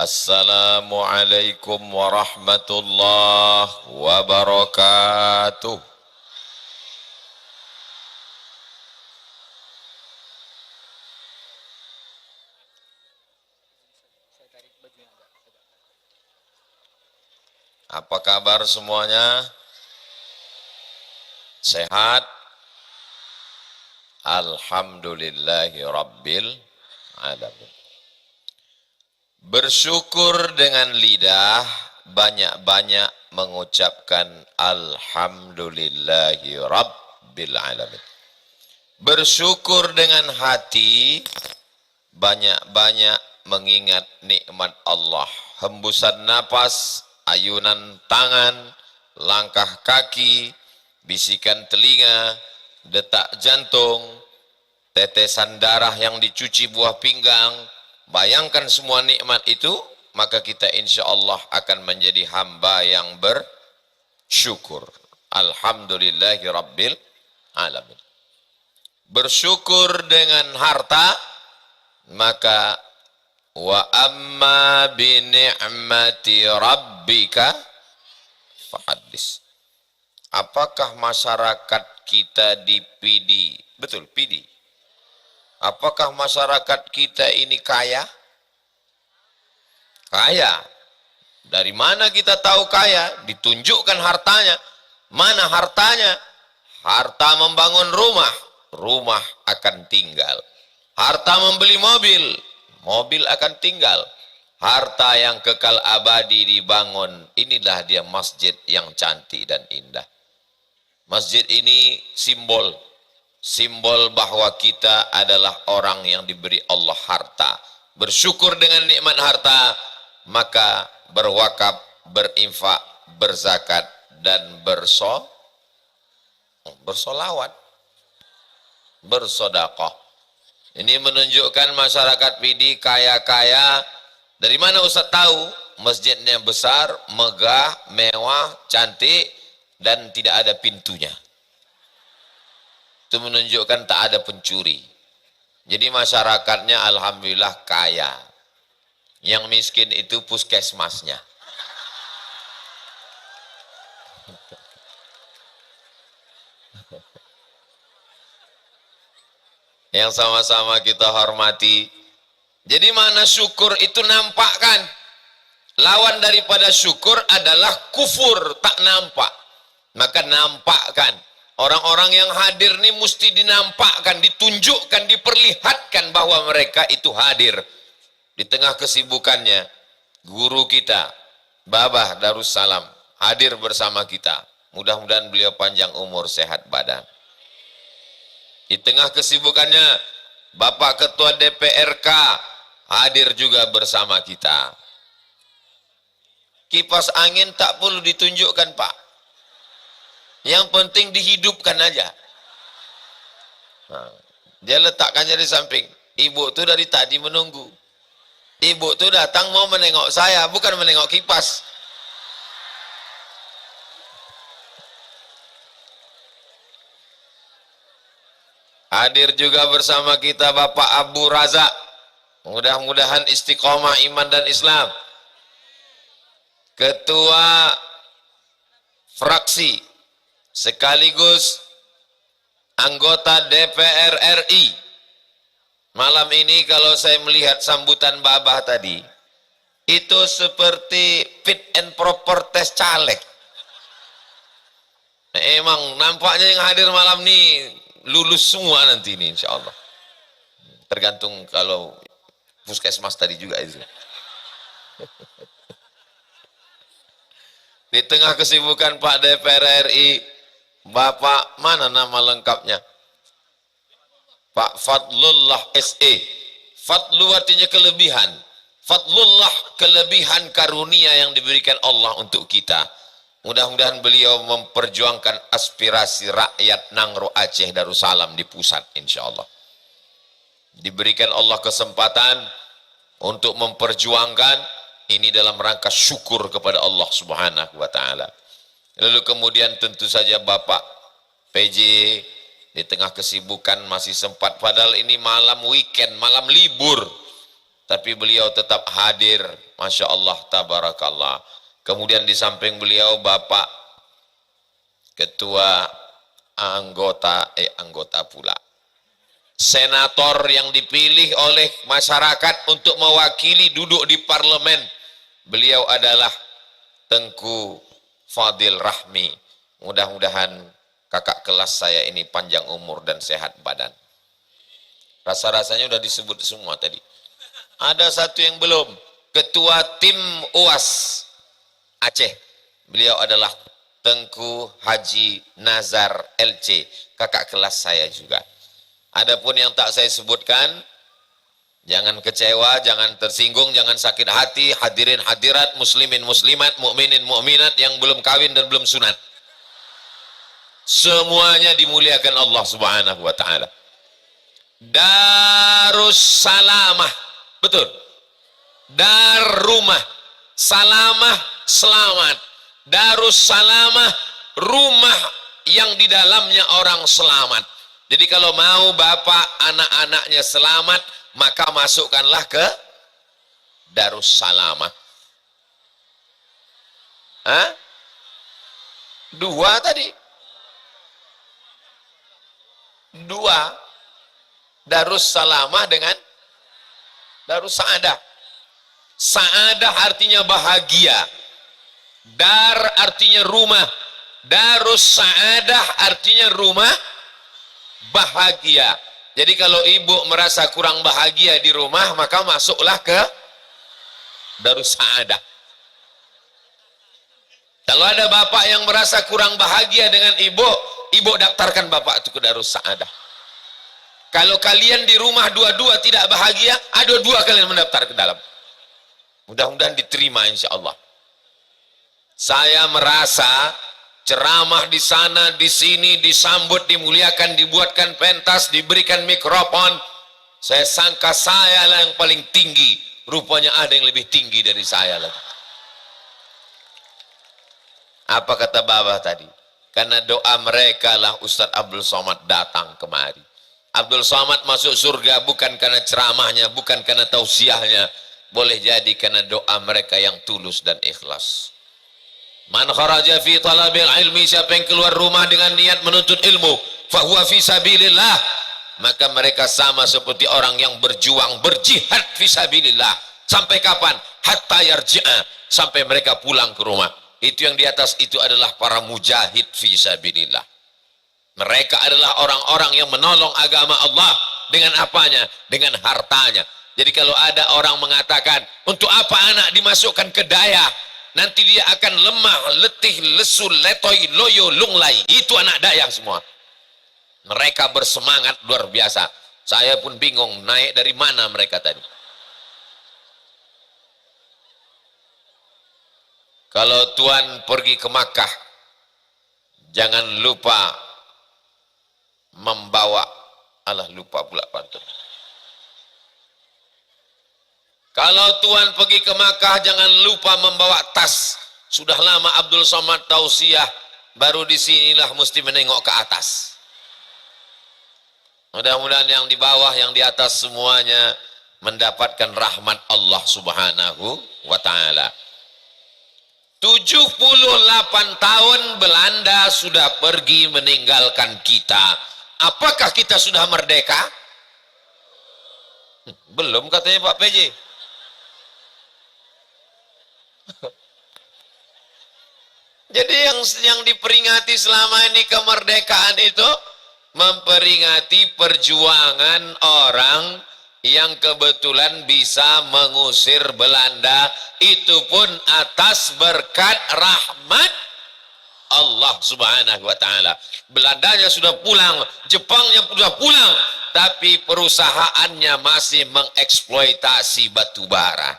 Assalamualaikum warahmatullahi wabarakatuh. Apa kabar semuanya? Sehat? Alhamdulillahi rabbil alamin. Bersyukur dengan lidah, banyak-banyak mengucapkan alhamdulillahi rabbil alamin. Bersyukur dengan hati, banyak-banyak mengingat nikmat Allah. Hembusan napas, ayunan tangan, langkah kaki, bisikan telinga, detak jantung, tetesan darah yang dicuci buah pinggang. Bayangkan semua nikmat itu, maka kita insya Allah akan menjadi hamba yang bersyukur. Alhamdulillahi rabbil alamin. Bersyukur dengan harta, maka wa amma bi ni'mati rabbika fahaddis. Apakah masyarakat kita di PD? Betul, PD. Apakah masyarakat kita ini kaya? Kaya. Dari mana kita tahu kaya? Ditunjukkan hartanya. Mana hartanya? Harta membangun rumah, rumah akan tinggal. Harta membeli mobil, mobil akan tinggal. Harta yang kekal abadi dibangun, inilah dia masjid yang cantik dan indah. Masjid ini simbol bahwa kita adalah orang yang diberi Allah harta. Bersyukur dengan nikmat harta, maka berwakaf, berinfak, berzakat, dan bersolawat, bersodakoh. Ini menunjukkan masyarakat PD kaya-kaya. Dari mana Ustaz tahu? Masjidnya besar, megah, mewah, cantik, dan tidak ada pintunya. Itu menunjukkan tak ada pencuri. Jadi masyarakatnya alhamdulillah kaya. Yang miskin itu puskesmasnya. Yang sama-sama kita hormati. Jadi mana syukur itu nampakkan. Lawan daripada syukur adalah kufur, tak nampak. Maka nampakkan. Orang-orang yang hadir ini mesti dinampakkan, ditunjukkan, diperlihatkan bahwa mereka itu hadir. Di tengah kesibukannya, guru kita, Babah Darussalam, hadir bersama kita. Mudah-mudahan beliau panjang umur, sehat badan. Di tengah kesibukannya, Bapak Ketua DPRK hadir juga bersama kita. Kipas angin tak perlu ditunjukkan, Pak. Yang penting dihidupkan aja. Nah, dia letakkannya di samping. Ibu tuh dari tadi menunggu. Ibu tuh datang mau menengok saya, bukan menengok kipas. Hadir juga bersama kita Bapak Abu Razak. Mudah-mudahan istiqomah iman dan Islam. Ketua fraksi sekaligus anggota DPR RI. Malam ini kalau saya melihat sambutan Babah tadi, itu seperti fit and proper test caleg. Nah, emang nampaknya yang hadir malam ini lulus semua nanti ini insya Allah. Tergantung kalau puskesmas tadi juga itu. Di tengah kesibukan Pak DPR RI, Bapak mana nama lengkapnya? Pak Fadlullah SE. Fadlu artinya kelebihan. Fadlullah, kelebihan karunia yang diberikan Allah untuk kita. Mudah-mudahan beliau memperjuangkan aspirasi rakyat Nangro Aceh Darussalam di pusat insya Allah. Diberikan Allah kesempatan untuk memperjuangkan ini dalam rangka syukur kepada Allah Subhanahu wa Ta'ala. Lalu kemudian tentu saja Bapak PJ di tengah kesibukan masih sempat, padahal ini malam weekend, malam libur, tapi beliau tetap hadir. Masya Allah, tabarakallah. Kemudian di samping beliau Bapak Ketua anggota pula. Senator yang dipilih oleh masyarakat untuk mewakili duduk di parlemen. Beliau adalah Tengku Fadil Rahmi. Mudah-mudahan kakak kelas saya ini panjang umur dan sehat badan. Rasa-rasanya udah disebut semua tadi. Ada satu yang belum. Ketua tim UAS Aceh. Beliau adalah Tengku Haji Nazar LC. Kakak kelas saya juga. Adapun yang tak saya sebutkan, jangan kecewa, jangan tersinggung, jangan sakit hati, hadirin hadirat, muslimin muslimat, mukminin mukminat yang belum kawin dan belum sunat. Semuanya dimuliakan Allah Subhanahu wa taala. Darussalamah, betul. Darumah, salamah, selamat. Darussalamah, rumah yang di dalamnya orang selamat. Jadi kalau mau bapak anak-anaknya selamat, maka masukkanlah ke Darussalamah. Hah? Dua tadi. Dua. Darussalamah dengan Darussaadah. Saadah artinya bahagia. Dar artinya rumah. Darussaadah artinya rumah bahagia. Jadi kalau ibu merasa kurang bahagia di rumah, maka masuklah ke Darussaadah. Kalau ada bapak yang merasa kurang bahagia dengan ibu, ibu daftarkan bapak itu ke Darussaadah. Kalau kalian di rumah dua-dua tidak bahagia, dua-dua kalian mendaftar ke dalam. Mudah-mudahan diterima insya Allah. Saya merasa ceramah di sana, di sini, disambut, dimuliakan, dibuatkan pentas, diberikan mikrofon. Saya sangka saya lah yang paling tinggi. Rupanya ada yang lebih tinggi dari saya lagi. Apa kata Babah tadi? Karena doa mereka lah Ustaz Abdul Somad datang kemari. Abdul Somad masuk surga bukan karena ceramahnya, bukan karena tausiahnya. Boleh jadi karena doa mereka yang tulus dan ikhlas. Man kharaja fi talabil ilmi, siapa yang keluar rumah dengan niat menuntut ilmu, fahuwa fi sabilillah, maka mereka sama seperti orang yang berjuang, berjihad fi sabilillah. Sampai kapan? Hatta yarji'a, sampai mereka pulang ke rumah. Itu yang di atas itu adalah para mujahid fi sabilillah. Mereka adalah orang-orang yang menolong agama Allah dengan apanya? Dengan hartanya. Jadi kalau ada orang mengatakan, untuk apa anak dimasukkan ke daya? Nanti dia akan lemah, letih, lesu, letoy, loyo, lunglai. Itu anak daya semua. Mereka bersemangat luar biasa. Saya pun bingung naik dari mana mereka tadi. Kalau Tuan pergi ke Makkah, jangan lupa membawa, lupa pula pantun. Kalau Tuan pergi ke Makkah, jangan lupa membawa tas. Sudah lama Abdul Somad tausiah, baru disinilah mesti menengok ke atas. Mudah-mudahan yang di bawah, yang di atas semuanya mendapatkan rahmat Allah Subhanahu wa ta'ala. 78 tahun Belanda sudah pergi meninggalkan kita. Apakah kita sudah merdeka? Belum katanya Pak PJ. Jadi yang diperingati selama ini kemerdekaan itu memperingati perjuangan orang yang kebetulan bisa mengusir Belanda, itu pun atas berkat rahmat Allah Subhanahu wa ta'ala. Belandanya sudah pulang, Jepangnya sudah pulang, tapi perusahaannya masih mengeksploitasi batu bara.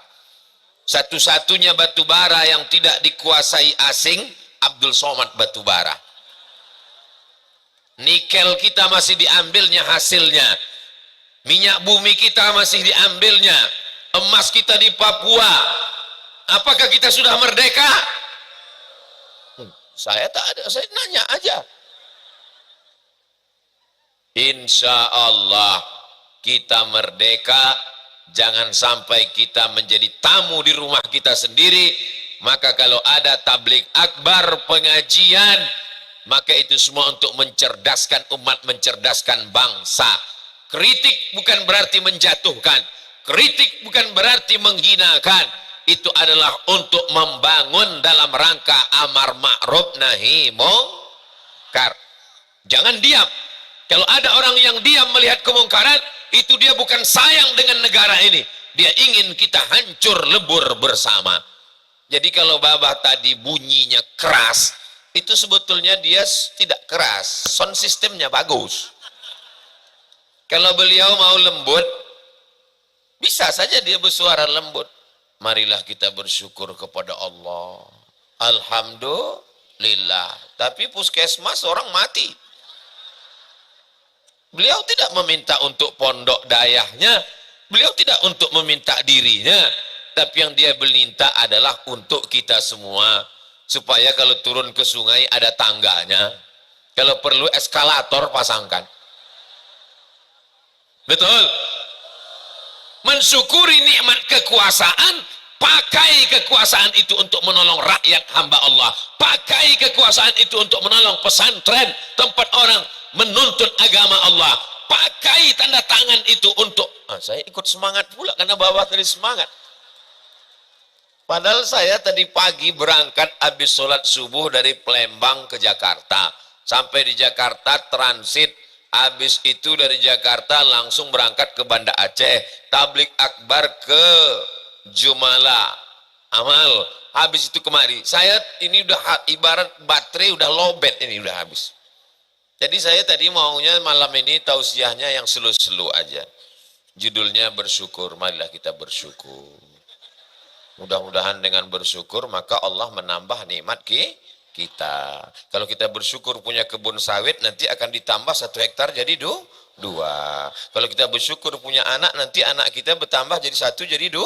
Satu-satunya batu bara yang tidak dikuasai asing, Abdul Somad batu bara. Nikel kita masih diambilnya hasilnya. Minyak bumi kita masih diambilnya. Emas kita di Papua. Apakah kita sudah merdeka? Saya tak ada, saya nanya aja. Insya Allah kita merdeka Jangan sampai kita menjadi tamu di rumah kita sendiri. Maka kalau ada tabligh akbar, pengajian, maka itu semua untuk mencerdaskan umat, mencerdaskan bangsa. Kritik bukan berarti menjatuhkan, kritik bukan berarti menghinakan. Itu adalah untuk membangun dalam rangka amar ma'ruf nahi mungkar. Jangan diam. Kalau ada orang yang diam melihat kemungkaran, itu dia bukan sayang dengan negara ini, dia ingin kita hancur lebur bersama. Jadi kalau babah tadi bunyinya keras, itu sebetulnya dia tidak keras, sound sistemnya bagus. Kalau beliau mau lembut, bisa saja dia bersuara lembut. Marilah kita bersyukur kepada Allah, alhamdulillah. Tapi puskesmas orang mati. Beliau tidak meminta untuk pondok dayahnya, beliau tidak untuk meminta dirinya, tapi yang dia meminta adalah untuk kita semua, supaya kalau turun ke sungai ada tangganya, kalau perlu eskalator pasangkan. Betul? Mensyukuri nikmat kekuasaan, pakai kekuasaan itu untuk menolong rakyat hamba Allah, pakai kekuasaan itu untuk menolong pesantren, tempat orang menuntut agama Allah, pakai tanda tangan itu untuk saya ikut semangat pula karena bawah tadi semangat. Padahal saya tadi pagi berangkat habis sholat subuh dari Palembang ke Jakarta, sampai di Jakarta transit, habis itu dari Jakarta langsung berangkat ke Banda Aceh, tabligh akbar ke Jumala Amal, habis itu kemari. Saya ini udah ibarat baterai udah lowbat, ini udah habis. Jadi saya tadi maunya malam ini tausiahnya yang slow-slow aja. Judulnya bersyukur, marilah kita bersyukur. Mudah-mudahan dengan bersyukur maka Allah menambah nikmat kita. Kalau kita bersyukur punya kebun sawit, nanti akan ditambah 1 hektar jadi 2. Kalau kita bersyukur punya anak, nanti anak kita bertambah jadi 1 jadi 2.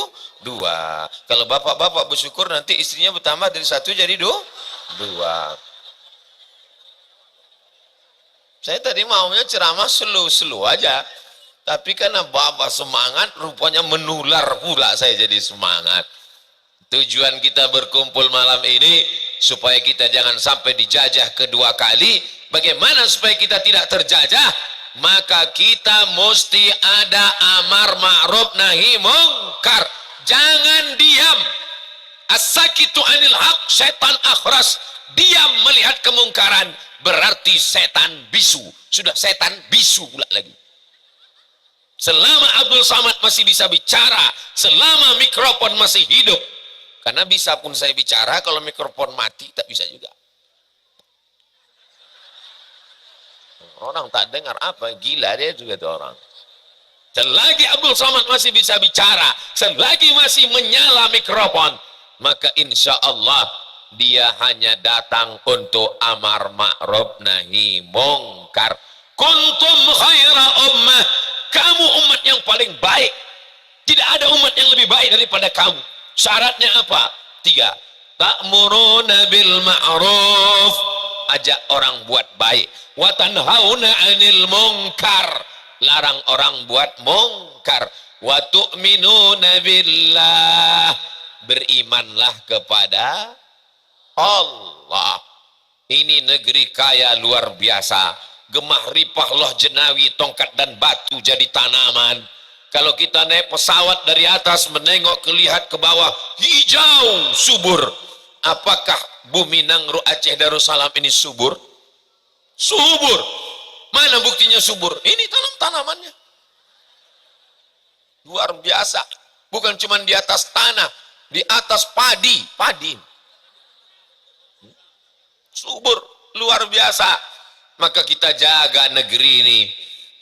Kalau bapak-bapak bersyukur, nanti istrinya bertambah dari 1 jadi 2. Saya tadi maunya ceramah slow-slow aja, tapi karena bapak semangat, rupanya menular pula saya jadi semangat. Tujuan kita berkumpul malam ini supaya kita jangan sampai dijajah kedua kali. Bagaimana supaya kita tidak terjajah? Maka kita mesti ada amar ma'ruf nahi mungkar. Jangan diam. As-sakitu anil haq setan akhras. Diam melihat kemungkaran berarti setan bisu. Sudah setan bisu pula lagi. Selama Abdul Samad masih bisa bicara, selama mikrofon masih hidup. Karena bisa pun saya bicara, kalau mikrofon mati tak bisa juga. Orang tak dengar apa, gila dia juga tuh orang. Selagi Abdul Samad masih bisa bicara, selagi masih menyala mikrofon, maka insya Allah dia hanya datang untuk amar ma'ruf nahi mungkar. Kuntum khaira ummah, kamu umat yang paling baik. Tidak ada umat yang lebih baik daripada kamu. Syaratnya apa? 3. Ta'muruna bil ma'ruf, ajak orang buat baik. Wa tanhauna 'anil munkar, larang orang buat mungkar. Wa tu'minuna billah, berimanlah kepada Allah. Ini negeri kaya luar biasa. Gemah ripah loh jenawi, tongkat dan batu jadi tanaman. Kalau kita naik pesawat dari atas menengok lihat ke bawah, hijau subur. Apakah bumi Nangro Aceh Darussalam ini subur? Subur. Mana buktinya subur? Ini tanam-tanamannya. Luar biasa. Bukan cuma di atas tanah, di atas padi. Subur, luar biasa. Maka kita jaga negeri ini.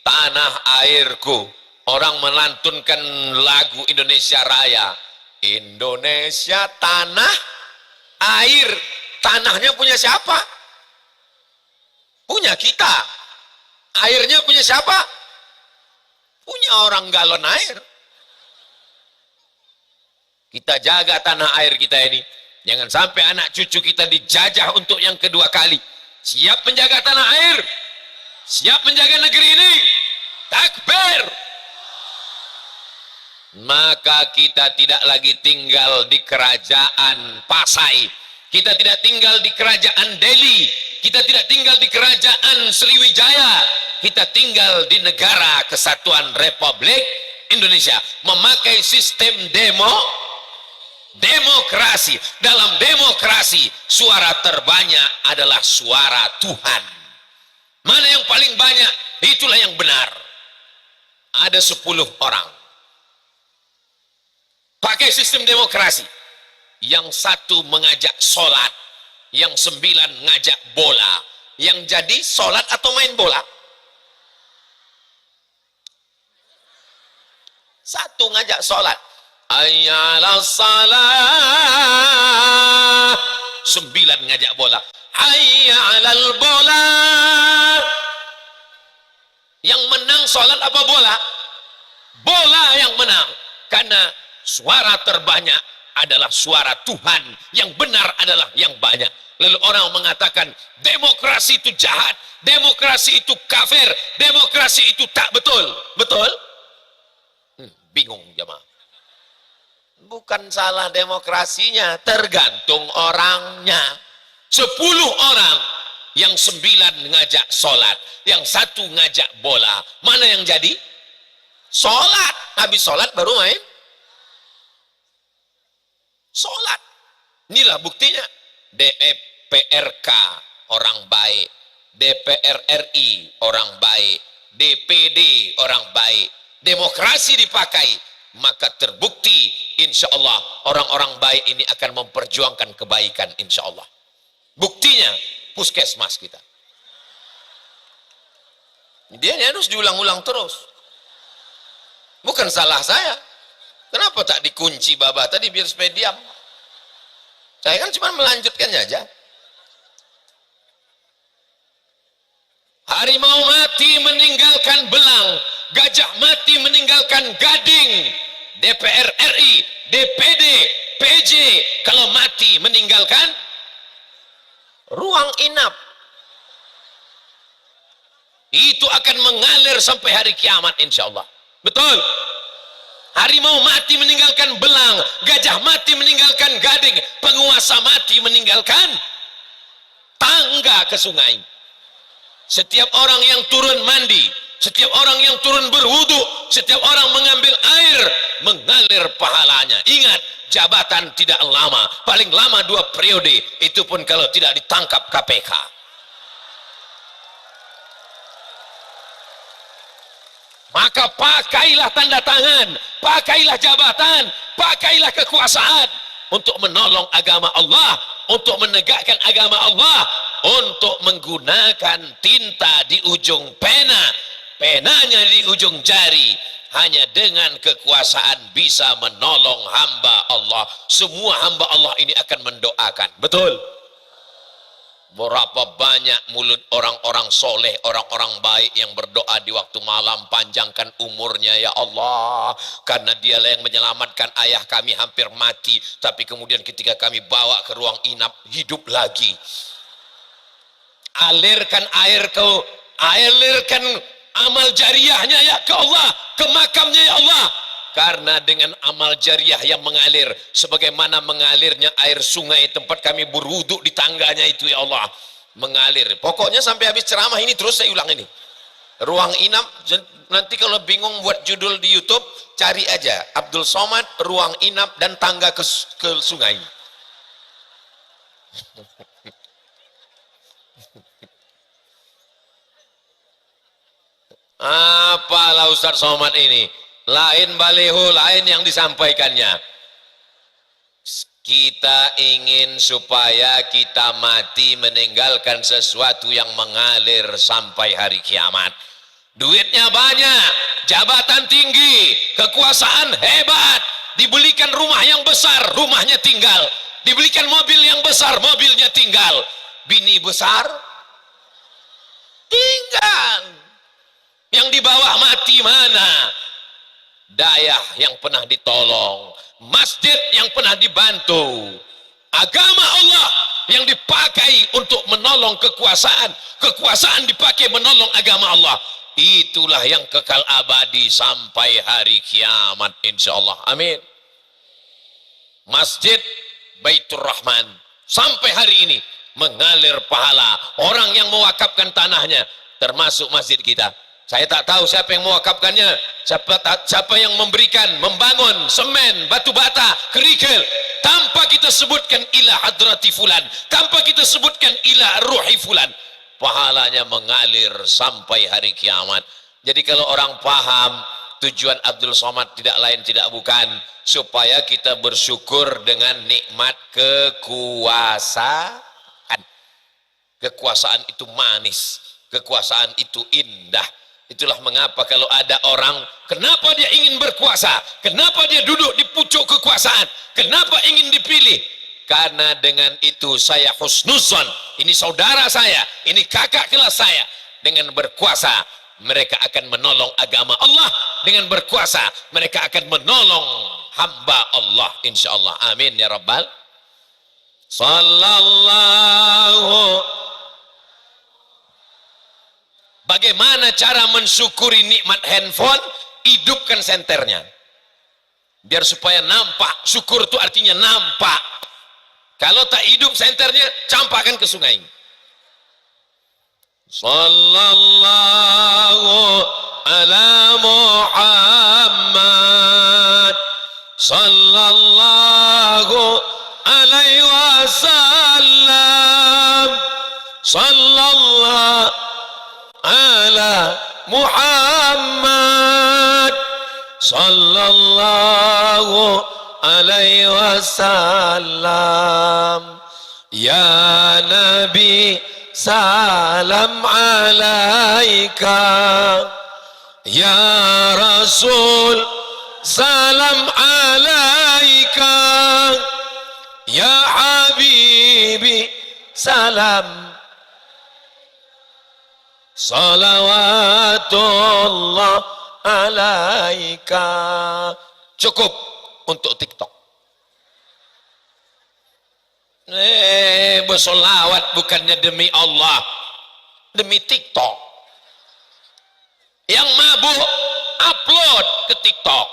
Tanah airku. Orang melantunkan lagu Indonesia Raya. Indonesia tanah air. Tanahnya punya siapa? Punya kita. Airnya punya siapa? Punya orang galon air. Kita jaga tanah air kita ini. Jangan sampai anak cucu kita dijajah untuk yang kedua kali. Siap menjaga tanah air? Siap menjaga negeri ini? Takbir! maka kita tidak lagi tinggal di kerajaan Pasai, kita tidak tinggal di kerajaan Delhi, kita tidak tinggal di kerajaan Sriwijaya, kita tinggal di negara Kesatuan Republik Indonesia, memakai sistem demokrasi. Dalam demokrasi, suara terbanyak adalah suara Tuhan. Mana yang paling banyak, itulah yang benar. Ada 10 orang pakai sistem demokrasi, yang 1 mengajak sholat, yang 9 ngajak bola. Yang jadi sholat atau main bola? 1 ngajak sholat, hayyalas salah. 9 ngajak bola, hayyalal bola. Yang menang sholat apa bola? Bola yang menang, karena suara terbanyak adalah suara Tuhan, yang benar adalah yang banyak. Lalu orang mengatakan demokrasi itu jahat, demokrasi itu kafir, demokrasi itu tak betul. Betul? Bingung jemaah. Bukan salah demokrasinya, tergantung orangnya. 10 orang, yang 9 ngajak sholat, yang 1 ngajak bola. Mana yang jadi? Sholat. Habis sholat baru main sholat. Inilah buktinya. DPRK orang baik, DPR RI orang baik, DPD orang baik, demokrasi dipakai, maka terbukti insya Allah orang-orang baik ini akan memperjuangkan kebaikan insya Allah. Buktinya puskesmas kita, dia harus diulang-ulang terus. Bukan salah saya, kenapa tak dikunci babah tadi biar supaya diam. Saya kan cuma melanjutkannya aja. Harimau mati meninggalkan belang, gajah mati meninggalkan gading. DPR RI, DPD, PJ kalau mati meninggalkan ruang inap. Itu akan mengalir sampai hari kiamat insya Allah. Betul? Harimau mati meninggalkan belang, gajah mati meninggalkan gading, penguasa mati meninggalkan tangga ke sungai. Setiap orang yang turun mandi, setiap orang yang turun berwudu, setiap orang mengambil air, mengalir pahalanya. Ingat, jabatan tidak lama, paling lama 2 periode, itu pun kalau tidak ditangkap KPK. Maka pakailah tanda tangan, pakailah jabatan, pakailah kekuasaan untuk menolong agama Allah, untuk menegakkan agama Allah, untuk menggunakan tinta di ujung pena, penanya di ujung jari. Hanya dengan kekuasaan bisa menolong hamba Allah. Semua hamba Allah ini akan mendoakan. Betul? Berapa banyak mulut orang-orang soleh, orang-orang baik yang berdoa di waktu malam, panjangkan umurnya ya Allah, karena dialah yang menyelamatkan ayah kami hampir mati, tapi kemudian ketika kami bawa ke ruang inap, hidup lagi. Alirkan alirkan amal jariahnya ya ke Allah, ke makamnya ya Allah. Karena dengan amal jariah yang mengalir, sebagaimana mengalirnya air sungai tempat kami berwuduk di tangganya itu ya Allah, mengalir. Pokoknya sampai habis ceramah ini terus saya ulang ini. Ruang inap, nanti kalau bingung buat judul di YouTube, cari aja Abdul Somad, ruang inap dan tangga ke sungai. Apalah Ustaz Somad ini? Lain baliho, lain yang disampaikannya. Kita ingin supaya kita mati meninggalkan sesuatu yang mengalir sampai hari kiamat. Duitnya banyak, jabatan tinggi, kekuasaan hebat, dibelikan rumah yang besar, rumahnya tinggal, dibelikan mobil yang besar, mobilnya tinggal, bini besar tinggal. Yang di bawah mati mana? Dayah yang pernah ditolong, masjid yang pernah dibantu, agama Allah yang dipakai untuk menolong kekuasaan, kekuasaan dipakai menolong agama Allah. itulah yang kekal abadi sampai hari kiamat insyaallah. Amin. Masjid Baitur Rahman sampai hari ini mengalir pahala orang yang mewakafkan tanahnya, termasuk masjid kita. Saya tak tahu siapa yang mewakafkannya, siapa yang memberikan, membangun semen, batu bata, kerikil, tanpa kita sebutkan ila hadrati fulan, tanpa kita sebutkan ila ruhi fulan, pahalanya mengalir sampai hari kiamat. Jadi kalau orang paham tujuan Abdul Somad tidak lain tidak bukan supaya kita bersyukur dengan nikmat kekuasaan. Kekuasaan itu manis, kekuasaan itu indah. Itulah mengapa kalau ada orang, kenapa dia ingin berkuasa, kenapa dia duduk di pucuk kekuasaan, kenapa ingin dipilih, karena dengan itu saya husnuzon, ini saudara saya, ini kakak kelas saya, dengan berkuasa mereka akan menolong agama Allah, dengan berkuasa mereka akan menolong hamba Allah insyaallah. Amin ya rabbal sallallahu. Bagaimana cara mensyukuri nikmat handphone? Hidupkan senternya biar supaya nampak. Syukur itu artinya nampak. Kalau tak hidup senternya, campakkan ke sungai. Sallallahu ala Muhammad sallallahu alaihi wasallam sallallahu ala Muhammad sallallahu alaihi wasallam. Ya Nabi salam alaika, ya Rasul salam alaika, ya Habibi salam. Salawatullah alaika. Cukup untuk TikTok. Bersolawat bukannya demi Allah, demi TikTok. Yang mabuk upload ke TikTok,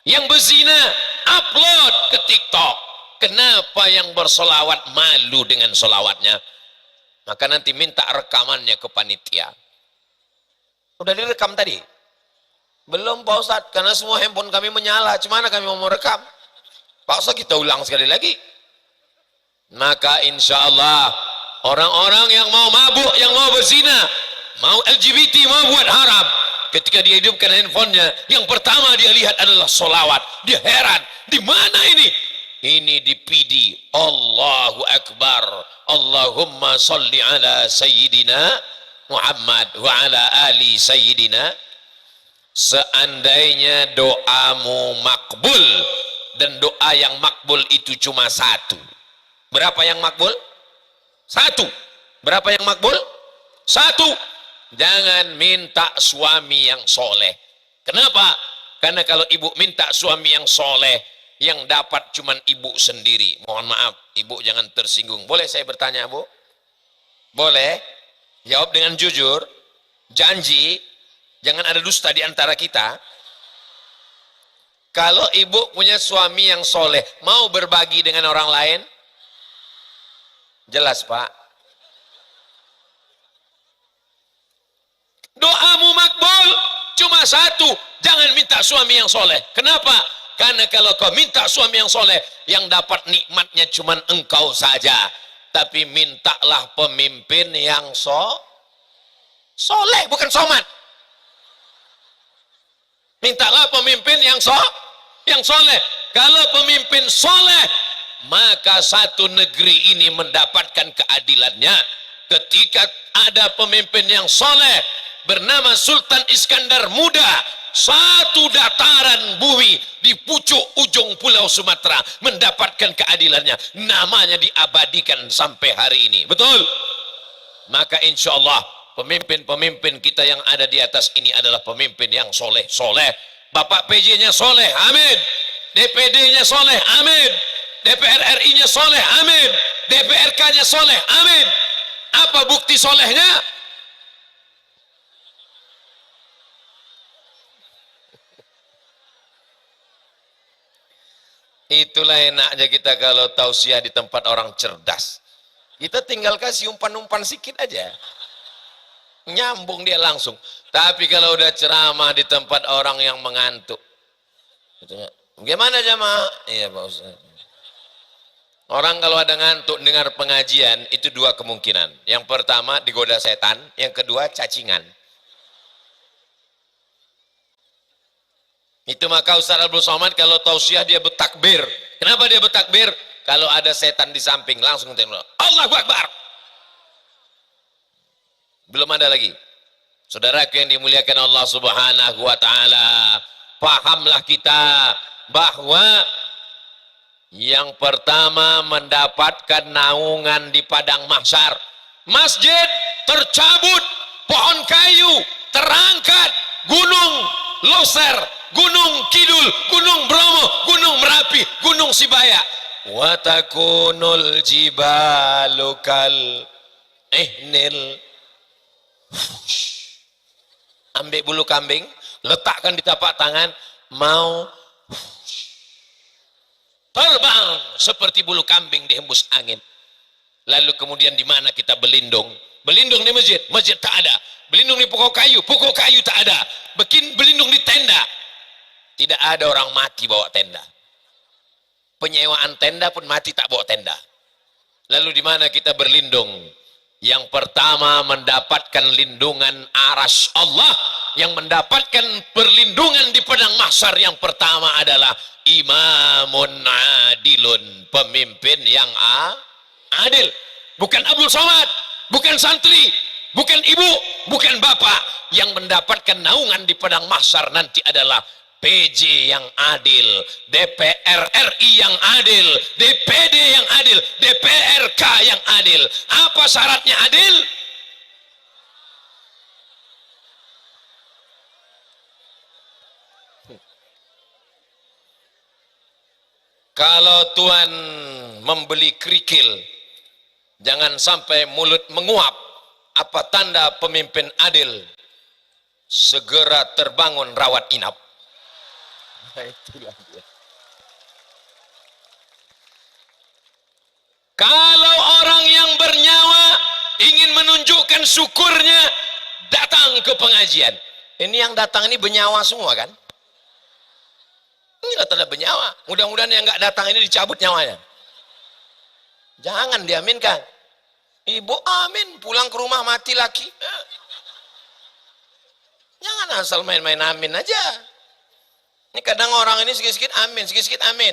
yang berzina upload ke TikTok. Kenapa yang bersolawat malu dengan solawatnya? Maka nanti minta rekamannya ke panitia. Udah direkam tadi? Belum Pak Ustadz, karena semua handphone kami menyala. Gimana kami mau merekam? Pak Ustadz, kita ulang sekali lagi. Maka insya Allah orang-orang yang mau mabuk, yang mau berzina, mau LGBT, mau buat haram, ketika dia hidupkan handphonenya, yang pertama dia lihat adalah solawat. Dia heran, di mana ini? Ini di PD. Allahu Akbar. Allahumma salli ala Sayyidina Muhammad wa ala ali Sayyidina. Seandainya doamu makbul, dan doa yang makbul itu cuma satu. Berapa yang makbul? Satu. Berapa yang makbul? Satu. Jangan minta suami yang soleh. Kenapa? Karena kalau ibu minta suami yang soleh, yang dapat cuman ibu sendiri. Mohon maaf, ibu jangan tersinggung. Boleh saya bertanya, Bu? Boleh? Jawab dengan jujur. Janji, jangan ada dusta di antara kita. Kalau ibu punya suami yang soleh, mau berbagi dengan orang lain? Jelas, Pak. Doamu makbul cuma satu, jangan minta suami yang soleh. Kenapa? Karena kalau kau minta suami yang soleh, yang dapat nikmatnya cuma engkau saja. Tapi mintalah pemimpin yang soleh, bukan somad. Mintalah pemimpin yang soleh. Kalau pemimpin soleh, maka satu negeri ini mendapatkan keadilannya. Ketika ada pemimpin yang soleh, bernama Sultan Iskandar Muda, satu dataran bumi di pucuk ujung pulau Sumatera mendapatkan keadilannya. Namanya diabadikan sampai hari ini. Betul? Maka insya Allah pemimpin-pemimpin kita yang ada di atas ini adalah pemimpin yang soleh. Bapak PJ-nya soleh, amin. DPD-nya soleh, amin. DPR RI-nya soleh, amin. DPRK-nya soleh, amin. Apa bukti solehnya? Itulah enaknya kita kalau tausiah di tempat orang cerdas. Kita tinggal kasih umpan-umpan sikit aja. Nyambung dia langsung. Tapi kalau udah ceramah di tempat orang yang mengantuk. Bagaimana jamaah? Iya Pak Ustaz. Orang kalau ada ngantuk dengar pengajian, itu dua kemungkinan. Yang pertama digoda setan, yang kedua cacingan. Itu maka Ustaz Abdul Somad kalau tausiah dia bertakbir. Kenapa dia bertakbir? Kalau ada setan di samping langsung tembak. Allahu Akbar. Belum ada lagi. Saudaraku yang dimuliakan Allah Subhanahu wa taala, pahamlah kita bahwa yang pertama mendapatkan naungan di padang mahsyar. Masjid tercabut, pohon kayu terangkat, gunung Loser, gunung Kidul, gunung Bromo, gunung Merapi, gunung Sibaya. Wa takunul jibalu kal ihnil. Ambil bulu kambing, letakkan di tapak tangan, mau terbang seperti bulu kambing dihembus angin. Lalu kemudian di mana kita berlindung? Berlindung di masjid, masjid tak ada. Berlindung di pokok kayu tak ada. Berlindung di tenda, tidak ada orang mati bawa tenda. Penyewaan tenda pun mati tak bawa tenda. Lalu di mana kita berlindung? Yang pertama mendapatkan lindungan arasy Allah, yang mendapatkan perlindungan di padang mahsyar yang pertama adalah imamun adilun, pemimpin yang adil. Bukan Abdul Somad, bukan santri, bukan ibu, bukan bapak. Yang mendapatkan naungan di padang mahsyar nanti adalah PJ yang adil, DPR RI yang adil, DPD yang adil, DPRK yang adil. Apa syaratnya adil? Kalau Tuhan membeli kerikil, jangan sampai mulut menguap. Apa tanda pemimpin adil? Segera terbangun rawat inap. Itulah dia. Kalau orang yang bernyawa ingin menunjukkan syukurnya, datang ke pengajian. Ini yang datang ini bernyawa semua kan? Ini tanda bernyawa. Mudah-mudahan yang nggak datang ini dicabut nyawanya. Jangan diaminkan. Ibu amin, pulang ke rumah mati laki. Jangan asal main-main amin aja. Ini kadang orang ini sikit-sikit amin, sikit-sikit amin.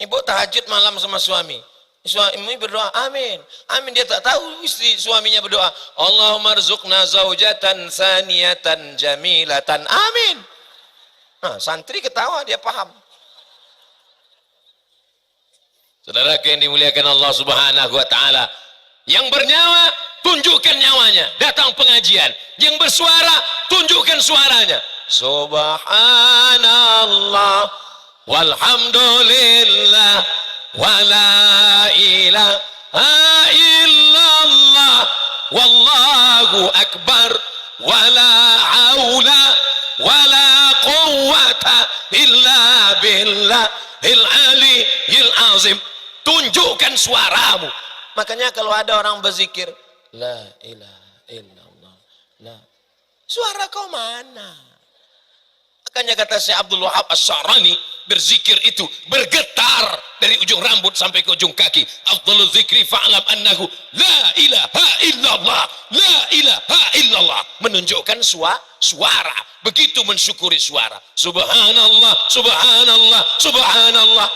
Ibu tahajud malam sama suami. Suami berdoa amin. Amin, dia tak tahu istri suaminya berdoa. Allahumma rzuqna zaujatan saniyatan jamilatan. Amin. Nah, santri ketawa, dia paham. Saudara yang dimuliakan Allah Subhanahu wa taala, yang bernyawa tunjukkan nyawanya, datang pengajian. Yang bersuara tunjukkan suaranya. Subhanallah walhamdulillah wala ilaha illallah wallahu akbar wala haula wala quwwata illa billahil aliyil azim. Tunjukkan suaramu. Makanya kalau ada orang berzikir la ilaha illallah, la, suara kau mana? Makanya kata Syekh Abdul Wahab Asy-Sya'rani, berzikir itu bergetar dari ujung rambut sampai ke ujung kaki. Afdhalul dzikri fa'lam annahu la ilaha illallah, la ilaha illallah. Menunjukkan suara. Begitu mensyukuri suara. Subhanallah, subhanallah, subhanallah.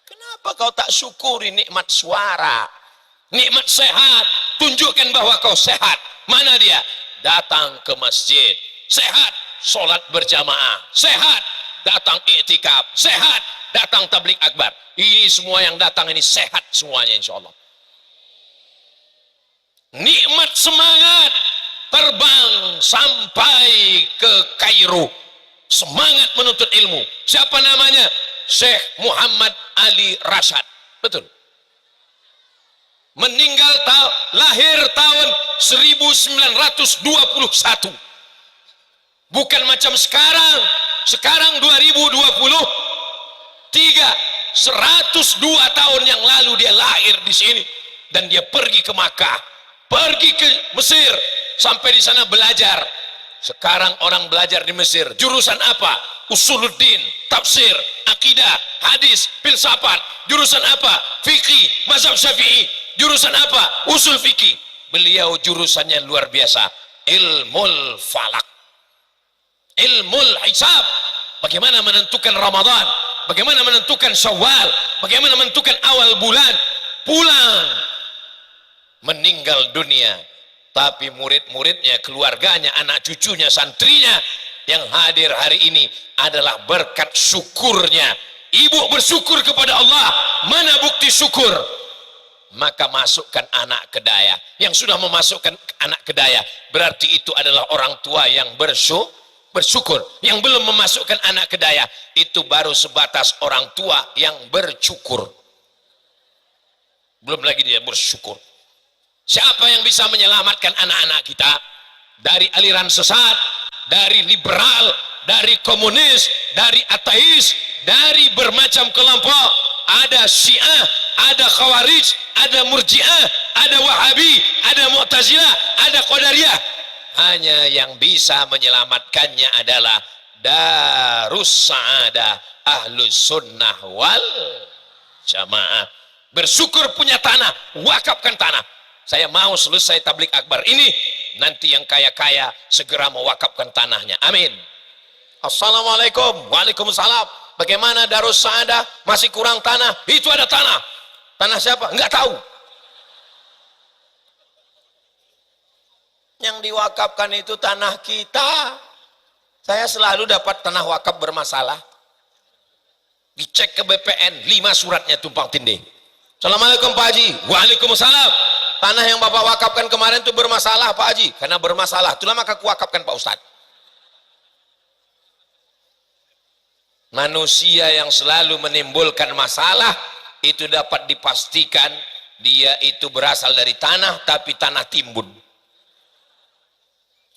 Kenapa kau tak syukuri nikmat suara, nikmat sehat? Tunjukkan bahwa kau sehat. Mana dia? Datang ke masjid, sehat, sholat berjamaah, sehat, datang iktikaf, sehat, datang tabligh akbar. Ini semua yang datang ini sehat semuanya insya Allah. Nikmat semangat, terbang sampai ke Kairo, semangat menuntut ilmu. Siapa namanya? Syekh Muhammad Ali Rashad. Betul. Meninggal lahir tahun 1921. Bukan macam sekarang. Sekarang 2023, 102 tahun yang lalu dia lahir di sini dan dia pergi ke Makkah, pergi ke Mesir, sampai di sana belajar. Sekarang orang belajar di Mesir jurusan apa? Usuluddin, tafsir, akidah, hadis, filsafat. Jurusan apa? Fikih, mazhab Syafi'i. Jurusan apa? Usul fikih. Beliau jurusannya luar biasa, ilmul falak, ilmul hisab. Bagaimana menentukan Ramadan, bagaimana menentukan Syawal, bagaimana menentukan awal bulan. Pulang, meninggal dunia, tapi murid-muridnya, keluarganya, anak cucunya, santrinya yang hadir hari ini adalah berkat syukurnya. Ibu bersyukur kepada Allah. Mana bukti syukur? Maka masukkan anak ke daya. Yang sudah memasukkan anak ke daya berarti itu adalah orang tua yang bersyukur. Yang belum memasukkan anak ke daya itu baru sebatas orang tua yang bersyukur, belum lagi dia bersyukur. Siapa yang bisa menyelamatkan anak-anak kita dari aliran sesat, dari liberal, dari komunis, dari ateis, dari bermacam kelompok? Ada Syiah, ada Khawarij, ada Murji'ah, ada Wahabi, ada Mu'tazilah, ada Qadariyah. Hanya yang bisa menyelamatkannya adalah Darus Sa'adah Ahlus Sunnah wal Jamaah. Bersyukur punya tanah, wakafkan tanah. Saya mau selesai tablik akbar ini, nanti yang kaya-kaya segera mewakafkan tanahnya. Amin. Assalamualaikum. Waalaikumsalam. Bagaimana Darus Sa'adah? Masih kurang tanah. Itu ada tanah. Tanah siapa? Enggak tahu. Yang diwakafkan itu tanah kita. Saya selalu dapat tanah wakaf bermasalah. Dicek ke BPN, 5 suratnya tumpang tindih. Assalamualaikum Pak Haji. Waalaikumsalam. Tanah yang Bapak wakafkan kemarin itu bermasalah Pak Haji. Karena bermasalah, itulah maka kuwakafkan Pak Ustadz. Manusia yang selalu menimbulkan masalah itu dapat dipastikan dia itu berasal dari tanah, tapi tanah timbun.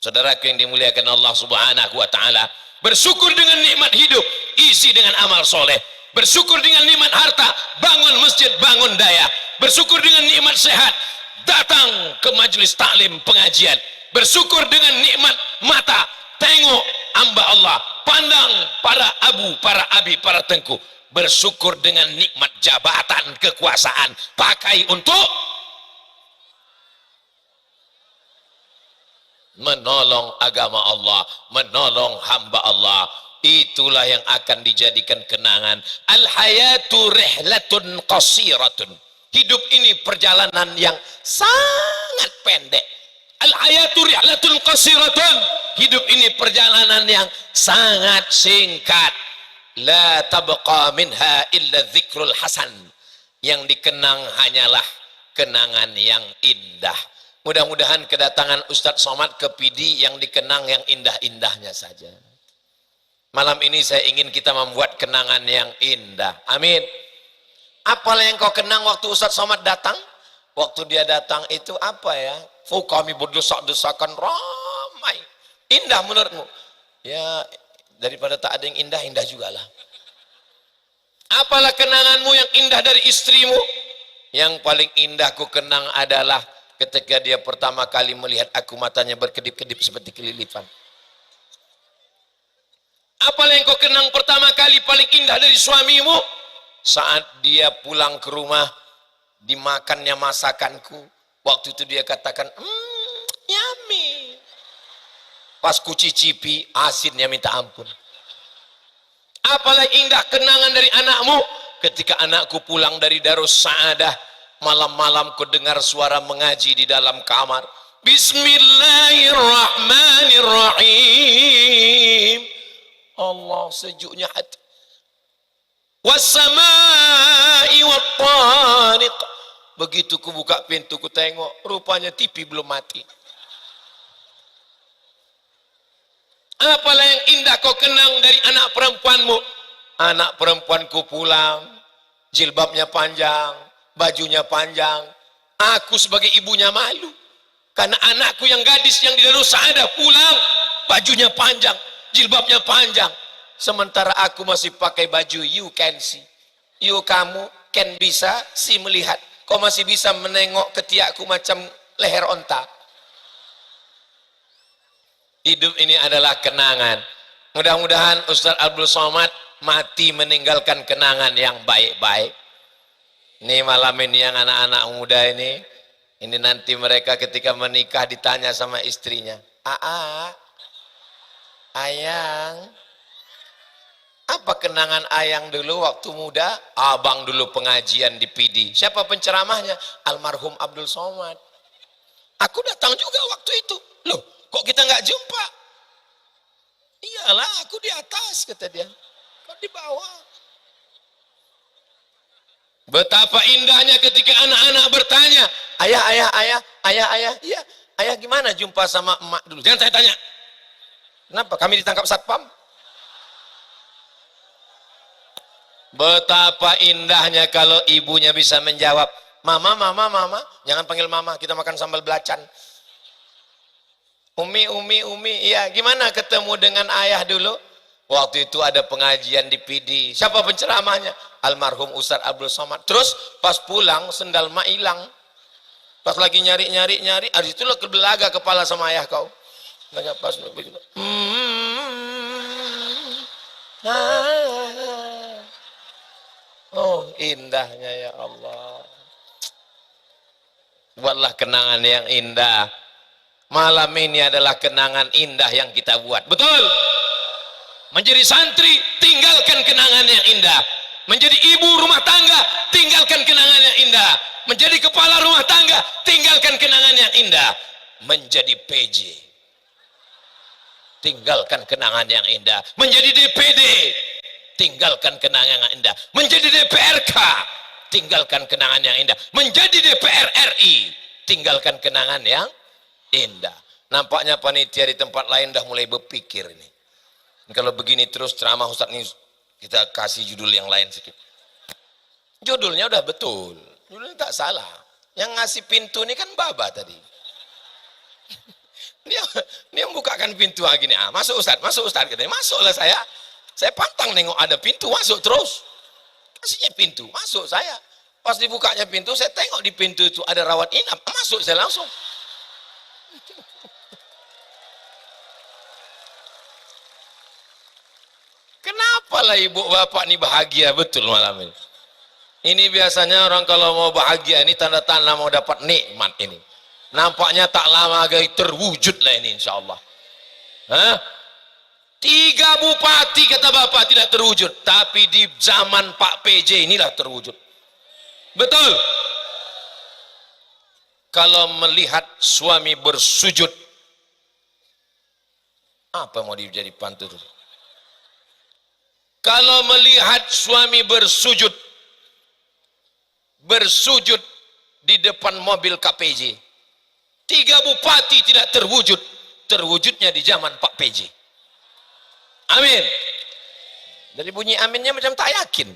Saudaraku yang dimuliakan Allah Subhanahu wa taala, bersyukur dengan nikmat hidup, isi dengan amal soleh. Bersyukur dengan nikmat harta, bangun masjid, bangun daya. Bersyukur dengan nikmat sehat, datang ke majelis taklim pengajian. Bersyukur dengan nikmat mata, tengok hamba Allah, pandang para abu, para abi, para tengku. Bersyukur dengan nikmat jabatan, kekuasaan, pakai untuk menolong agama Allah, menolong hamba Allah. Itulah yang akan dijadikan kenangan. Al-hayatu rihlatun qasiratun. Hidup ini perjalanan yang sangat pendek. Al-hayatu rihlatun qasiratun. Hidup ini perjalanan yang sangat singkat. La tabqa minha illa dzikrul hasan. Yang dikenang hanyalah kenangan yang indah. Mudah-mudahan kedatangan Ustadz Somad ke PD yang dikenang yang indah-indahnya saja. Malam ini saya ingin kita membuat kenangan yang indah. Amin. Apalah yang kau kenang waktu Ustadz Somad datang? Waktu dia datang itu apa ya? Oh, kami berdesak-desakan ramai. Indah menurutmu? Ya, daripada tak ada yang indah, indah juga lah. Apalah kenanganmu yang indah dari istrimu? Yang paling indah ku kenang adalah ketika dia pertama kali melihat aku, matanya berkedip-kedip seperti kelilipan. Apalah yang kau kenang pertama kali paling indah dari suamimu? Saat dia pulang ke rumah, dimakannya masakanku. Waktu itu dia katakan, yummy. Pas ku cicipi, asinnya minta ampun. Apalah indah kenangan dari anakmu? Ketika anakku pulang dari Darus Sa'adah, malam-malam ku dengar suara mengaji di dalam kamar. Bismillahirrahmanirrahim. Allah, sejuknya hati. Wassamai wattariq. Begitu ku buka pintu, ku tengok, rupanya TV belum mati. Apalah yang indah kau kenang dari anak perempuanmu? Anak perempuanku pulang, jilbabnya panjang, bajunya panjang. Aku sebagai ibunya malu. Karena anakku yang gadis yang di Darus Sa'adah pulang, bajunya panjang, jilbabnya panjang. Sementara aku masih pakai baju you can see. You kamu can bisa, si melihat. Kau masih bisa menengok ketiakku macam leher onta. Hidup ini adalah kenangan. Mudah-mudahan Ustaz Abdul Somad mati meninggalkan kenangan yang baik-baik. Ini malam ini yang anak-anak muda ini nanti mereka ketika menikah ditanya sama istrinya, Ayang, apa kenangan Ayang dulu waktu muda? Abang dulu pengajian di PD. Siapa penceramahnya? Almarhum Abdul Somad. Aku datang juga waktu itu. Loh, kok kita nggak jumpa? Iyalah, aku di atas, kata dia. Kok di bawah? Betapa indahnya ketika anak-anak bertanya, ayah, iya, ayah gimana jumpa sama emak dulu? Jangan saya tanya. Kenapa? Kami ditangkap satpam? Betapa indahnya kalau ibunya bisa menjawab, mama, jangan panggil mama, kita makan sambal belacan. Umi, iya, gimana ketemu dengan ayah dulu? Waktu itu ada pengajian di PD. Siapa penceramahnya? Almarhum Ustaz Abdul Somad. Terus pas pulang sendal mak hilang. Pas lagi nyari, habis itulah kebelaga kepala sama ayah kau. Banyak pas begitu. Oh, indahnya ya Allah. Buatlah kenangan yang indah. Malam ini adalah kenangan indah yang kita buat. Betul? Menjadi santri, tinggalkan kenangan yang indah. Menjadi ibu rumah tangga, tinggalkan kenangan yang indah. Menjadi kepala rumah tangga, tinggalkan kenangan yang indah. Menjadi PJ, tinggalkan kenangan yang indah. Menjadi DPD, tinggalkan kenangan yang indah. Menjadi DPRK, tinggalkan kenangan yang indah. Menjadi DPR RI, tinggalkan kenangan yang indah. Nampaknya panitia di tempat lain dah mulai berpikir ini. Kalau begini terus ceramah Ustaz ini kita kasih judul yang lain sedikit. Judulnya udah betul, judulnya tak salah. Yang ngasih pintu ini kan Baba tadi. Dia membukakan pintu gini, masuk Ustaz, katanya. Masuklah saya pantang nengok ada pintu, masuk terus. Kasihnya pintu, masuk saya. Pas dibukanya pintu, saya tengok di pintu itu ada rawat inap, masuk saya langsung. Kenapa lah ibu bapak ini bahagia betul malam ini? Ini biasanya orang kalau mau bahagia ini tanda-tanda mau dapat nikmat ini. Nampaknya tak lama lagi terwujud lah ini insya Allah. 3 bupati kata bapak tidak terwujud, tapi di zaman Pak PJ inilah terwujud. Betul? Kalau melihat suami bersujud, apa mau dijadi pantun? Kalau melihat suami bersujud di depan mobil KPJ, 3 bupati tidak terwujud, terwujudnya di zaman Pak PJ. Amin. Dari bunyi aminnya macam tak yakin.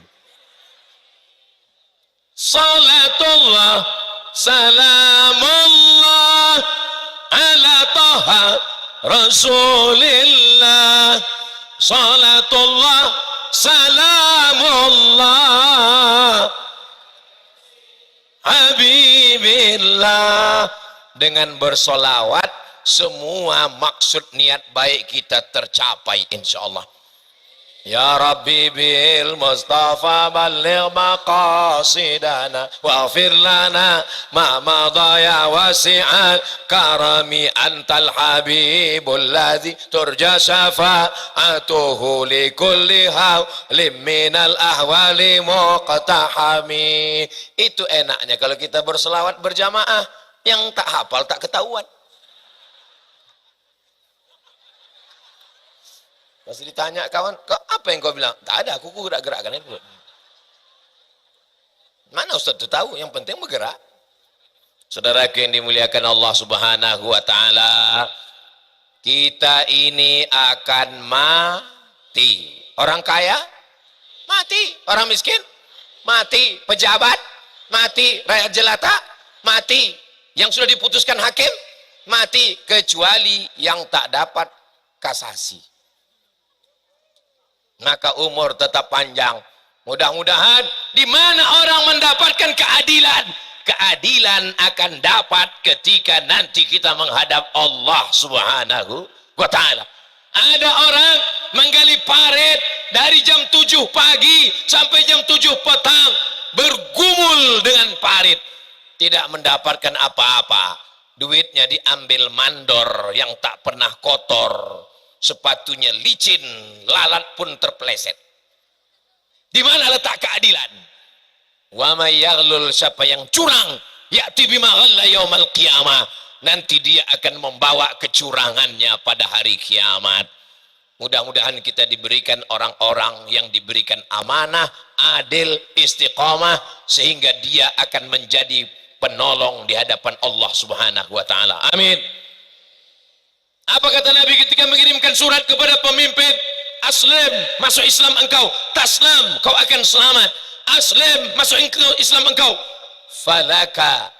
Salatullah salamullah ala taha rasulillah. Salatullah salamullah habibillah. Dengan bersolawat semua maksud niat baik kita tercapai insyaallah. Ya Rabbi bil Mustafa balligh maqasidana waghfir lana ma madaya wasi'al karami antal habibul ladzi turja syafa'atuhu li kulli hawlim minal ahwali muqtahami. Itu enaknya kalau kita berselawat berjamaah, yang tak hafal tak ketahuan. Pas ditanya kawan, apa yang kau bilang? Tak ada, aku gerak-gerakkan itu. Mana Ustaz itu tahu? Yang penting bergerak. Saudaraku yang dimuliakan Allah Subhanahu wa taala, kita ini akan mati. Orang kaya mati, orang miskin mati, pejabat mati, rakyat jelata mati, yang sudah diputuskan hakim mati, kecuali yang tak dapat kasasi. Maka umur tetap panjang. Mudah-mudahan di mana orang mendapatkan keadilan, keadilan akan dapat ketika nanti kita menghadap Allah Subhanahu wa ta'ala. Ada orang menggali parit dari jam 7 pagi sampai jam 7 petang, bergumul dengan parit, tidak mendapatkan apa-apa. Duitnya diambil mandor yang tak pernah kotor, sepatunya licin, lalat pun terpeleset. Di mana letak keadilan? Wa may yaghlul, siapa yang curang, ya'ti bima ghalla yaumal qiyamah, nanti dia akan membawa kecurangannya pada hari kiamat. Mudah-mudahan kita diberikan orang-orang yang diberikan amanah, adil, istiqamah, sehingga dia akan menjadi penolong di hadapan Allah Subhanahu wa ta'ala. Amin. Apa kata Nabi ketika mengirimkan surat kepada pemimpin? Aslim, masuk Islam engkau. Taslam, kau akan selamat. Aslim, masuk Islam engkau. Falaka,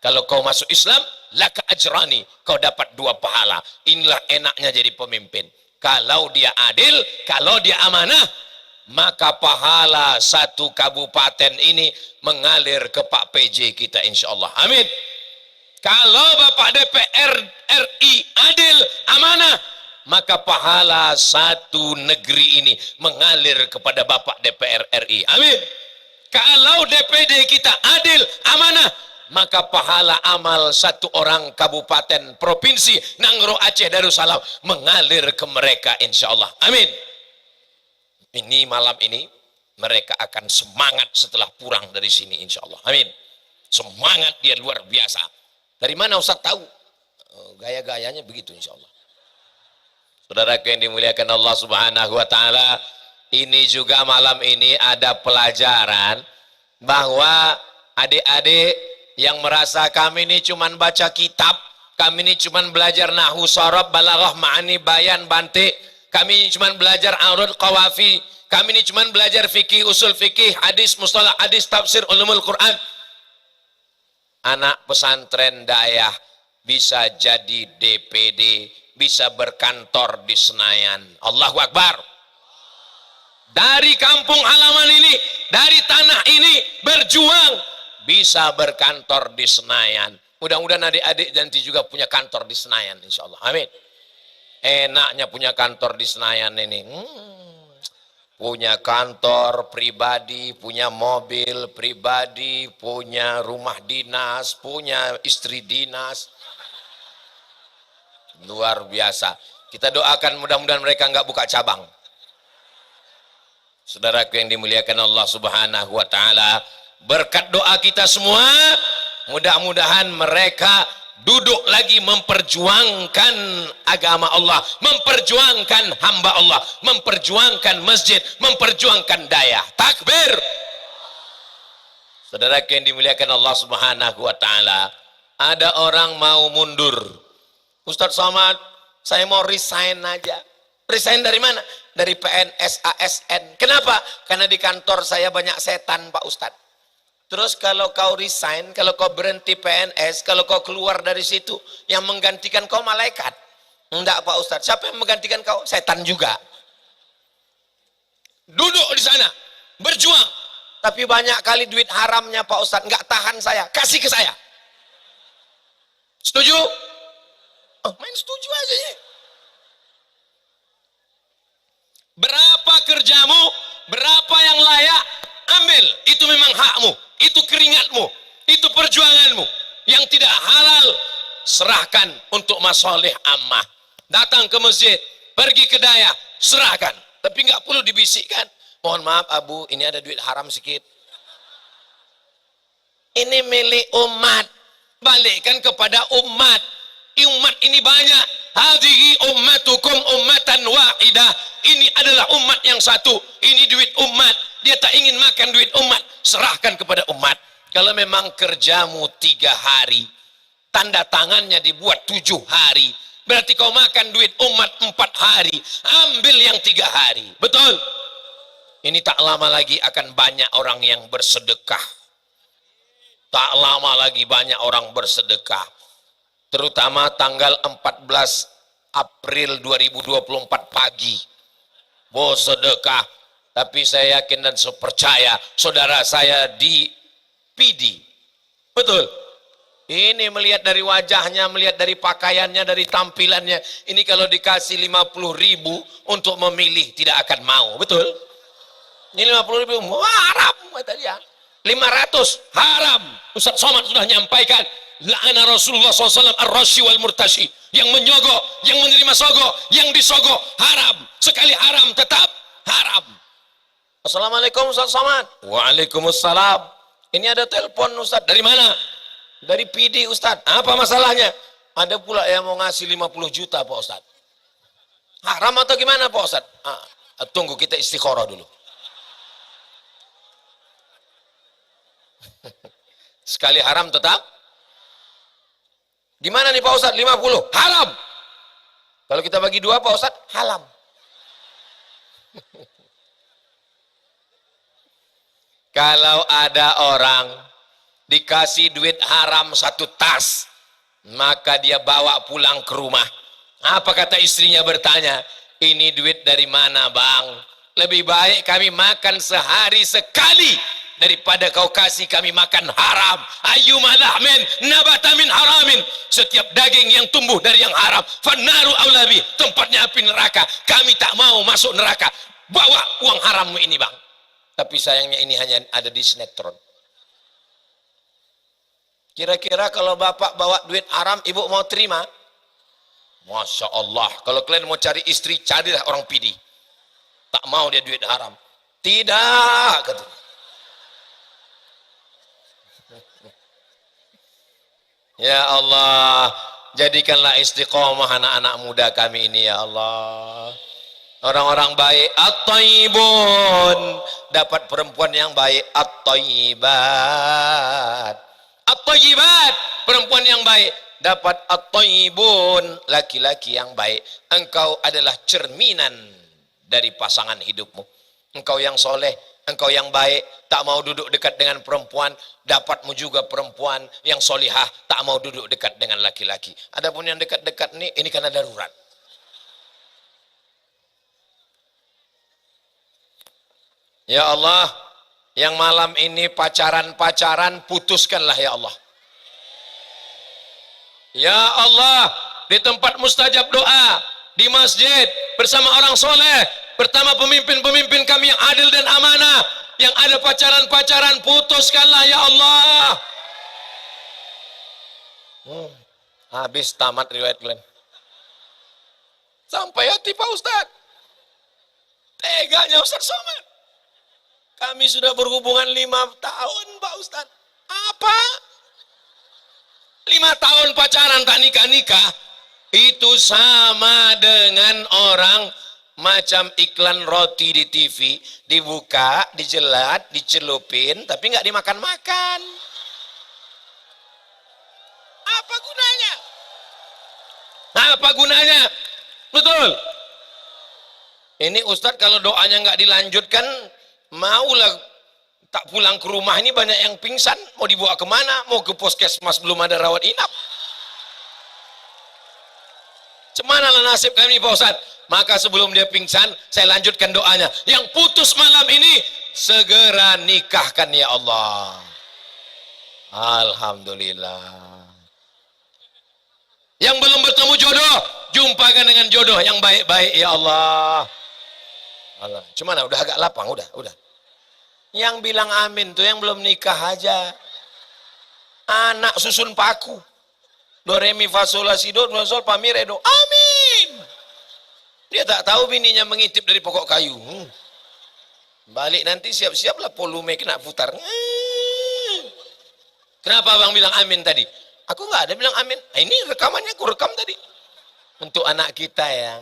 kalau kau masuk Islam, laka ajrani, kau dapat 2 pahala. Inilah enaknya jadi pemimpin. Kalau dia adil, kalau dia amanah, maka pahala 1 kabupaten ini mengalir ke Pak PJ kita insyaallah. Amin. Kalau Bapak DPR RI adil, amanah, maka pahala 1 negeri ini mengalir kepada Bapak DPR RI. Amin. Kalau DPD kita adil, amanah, maka pahala amal 1 orang kabupaten provinsi Nangro Aceh Darussalam mengalir ke mereka insyaallah. Amin. Ini malam ini mereka akan semangat setelah pulang dari sini insyaallah. Amin. Semangat dia luar biasa. Dari mana Ustaz tahu? Gaya-gayanya begitu insyaallah. Saudaraku yang dimuliakan Allah Subhanahu wa ta'ala, ini juga malam ini ada pelajaran bahwa adik-adik yang merasa kami ini cuman baca kitab, kami ini cuman belajar nahwu, sharaf, balaghah, ma'ani, bayan, bantik, kami ini cuman belajar arud, qawafi, kami ini cuman belajar fikih, usul fikih, hadis, mustalah hadis, tafsir, ulumul Quran. Anak pesantren dayah bisa jadi DPD, bisa berkantor di Senayan. Allahu Akbar. Dari kampung halaman ini, dari tanah ini berjuang, bisa berkantor di Senayan. Mudah-mudahan adik-adik nanti juga punya kantor di Senayan insyaallah. Amin. Enaknya punya kantor di Senayan ini. Punya kantor pribadi, punya mobil pribadi, punya rumah dinas, punya istri dinas. Luar biasa. Kita doakan mudah-mudahan mereka enggak buka cabang. Saudaraku yang dimuliakan Allah Subhanahu wa ta'ala, berkat doa kita semua, mudah-mudahan mereka duduk lagi memperjuangkan agama Allah, memperjuangkan hamba Allah, memperjuangkan masjid, memperjuangkan dayah. Takbir. Saudaraku yang dimuliakan Allah Subhanahu wa ta'ala, ada orang mau mundur. Ustaz Somad, saya mau resign aja. Resign dari mana? Dari PNS ASN. Kenapa? Karena di kantor saya banyak setan Pak Ustaz. Terus kalau kau resign, kalau kau berhenti PNS, kalau kau keluar dari situ, yang menggantikan kau malaikat. Enggak Pak Ustaz, siapa yang menggantikan kau? Setan juga. Duduk di sana, berjuang. Tapi banyak kali duit haramnya Pak Ustaz, enggak tahan saya, kasih ke saya. Setuju? Oh, main setuju aja ya. Berapa kerjamu, berapa yang layak, ambil. Itu memang hakmu, itu keringatmu, itu perjuanganmu. Yang tidak halal, serahkan untuk masalih ammah. Datang ke masjid, pergi ke dayah, serahkan. Tapi nggak perlu dibisikkan. Mohon maaf Abu, ini ada duit haram sedikit. Ini milik umat. Balikkan kepada umat. Umat ini banyak. Hadhihi ummatukum ummatan wahidah. Ini adalah umat yang satu. Ini duit umat. Dia tak ingin makan duit umat. Serahkan kepada umat. Kalau memang kerjamu 3 hari, tanda tangannya dibuat 7 hari, berarti kau makan duit umat 4 hari. Ambil yang 3 hari. Betul? Ini tak lama lagi akan banyak orang yang bersedekah. Tak lama lagi banyak orang bersedekah. Terutama tanggal 14 April 2024 pagi. Bos sedekah. Tapi saya yakin dan percaya saudara saya di PD. Betul. Ini melihat dari wajahnya, melihat dari pakaiannya, dari tampilannya. Ini kalau dikasih 50.000 untuk memilih tidak akan mau. Betul. Ini 50.000 haram kata dia. 500 haram. Ustaz Somad sudah menyampaikan, la'ana Rasulullah SAW ar-rashi wal murtashi, yang menyogok, yang menerima sogok, yang disogok haram. Sekali haram tetap haram. Assalamualaikum Ustaz Somad. Waalaikumsalam. Ini ada telepon Ustaz. Dari mana? Dari PD Ustaz. Apa masalahnya? Ada pula yang mau ngasih 50 juta Pak Ustaz. Haram atau gimana Pak Ustaz? Tunggu kita istikharah dulu. Sekali haram tetap. Gimana nih Pak Ustaz? 50 haram. Kalau kita bagi 2 Pak Ustaz haram. Kalau ada orang dikasih duit haram 1 tas, maka dia bawa pulang ke rumah. Apa kata istrinya bertanya, ini duit dari mana bang? Lebih baik kami makan sehari sekali daripada kau kasih kami makan haram. Ayyuma lahmin nabata min haramin. Setiap daging yang tumbuh dari yang haram, fannaru aulabi, tempatnya api neraka. Kami tak mau masuk neraka. Bawa uang harammu ini bang. Tapi sayangnya ini hanya ada di sinetron. Kira-kira kalau bapak bawa duit haram, ibu mau terima? Masya Allah. Kalau kalian mau cari istri, carilah orang PD. Tak mau dia duit haram. Tidak, katanya. Ya Allah, jadikanlah istiqomah anak-anak muda kami ini ya Allah. Orang-orang baik, at-tayyibun, dapat perempuan yang baik, at-tayyibat. At-tayyibat, perempuan yang baik, dapat at-tayyibun, laki-laki yang baik. Engkau adalah cerminan dari pasangan hidupmu. Engkau yang soleh, engkau yang baik, tak mau duduk dekat dengan perempuan, dapatmu juga perempuan yang solihah, tak mau duduk dekat dengan laki-laki. Adapun yang dekat-dekat ini karena darurat. Ya Allah, yang malam ini pacaran-pacaran putuskanlah ya Allah. Ya Allah, di tempat mustajab doa, di masjid, bersama orang soleh, pertama pemimpin-pemimpin kami yang adil dan amanah, yang ada pacaran-pacaran, putuskanlah ya Allah. Habis tamat riwayat kalian. Sampai hati Pak Ustaz. Teganya Ustaz Somad. Kami sudah berhubungan 5 tahun Pak Ustaz. Apa? 5 tahun pacaran tak nikah-nikah. Itu sama dengan orang macam iklan roti di TV. Dibuka, dijelat, dicelupin, tapi nggak dimakan-makan. Apa gunanya? Apa gunanya? Betul. Ini Ustadz kalau doanya nggak dilanjutkan, maulah tak pulang ke rumah. Ini banyak yang pingsan, mau dibawa kemana? Mau ke puskesmas, belum ada rawat inap. Cemanalah nasib kami Pak Ustadz. Maka sebelum dia pingsan, saya lanjutkan doanya. Yang putus malam ini, segera nikahkan ya Allah. Alhamdulillah. Yang belum bertemu jodoh, jumpakan dengan jodoh yang baik-baik ya Allah. Allah. Cuman udah agak lapang, udah. Yang bilang amin tuh yang belum nikah aja. Anak susun paku. Do re mi fa sol la si do sol fa mi re do. Amin. Dia tak tahu bininya mengintip dari pokok kayu. Balik nanti siap-siaplah volume kena putar. Kenapa Bang bilang amin tadi? Aku nggak ada bilang amin. Ini rekamannya aku rekam tadi. Untuk anak kita yang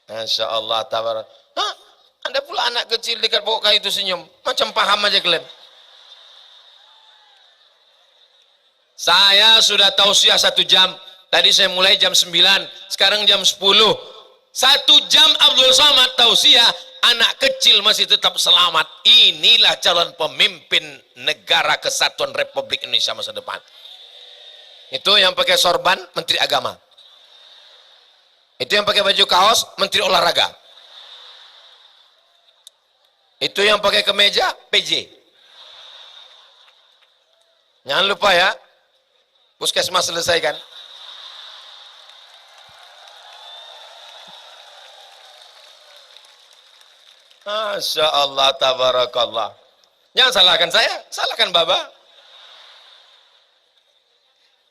Masya Allah, tabarak. Ada pula anak kecil dekat pokok kayu itu senyum. Macam paham aja kalian. Saya sudah tausiah 1 jam. Tadi saya mulai jam 9. Sekarang jam 10. 1 jam Abdul Somad tausiah. Anak kecil masih tetap selamat. Inilah calon pemimpin negara kesatuan Republik Indonesia masa depan. Itu yang pakai sorban, Menteri Agama. Itu yang pakai baju kaos, menteri olahraga. Itu yang pakai kemeja, PJ. Jangan lupa ya, puskesmas selesaikan. Masya Allah, tabarakallah. Jangan salahkan saya, salahkan Baba.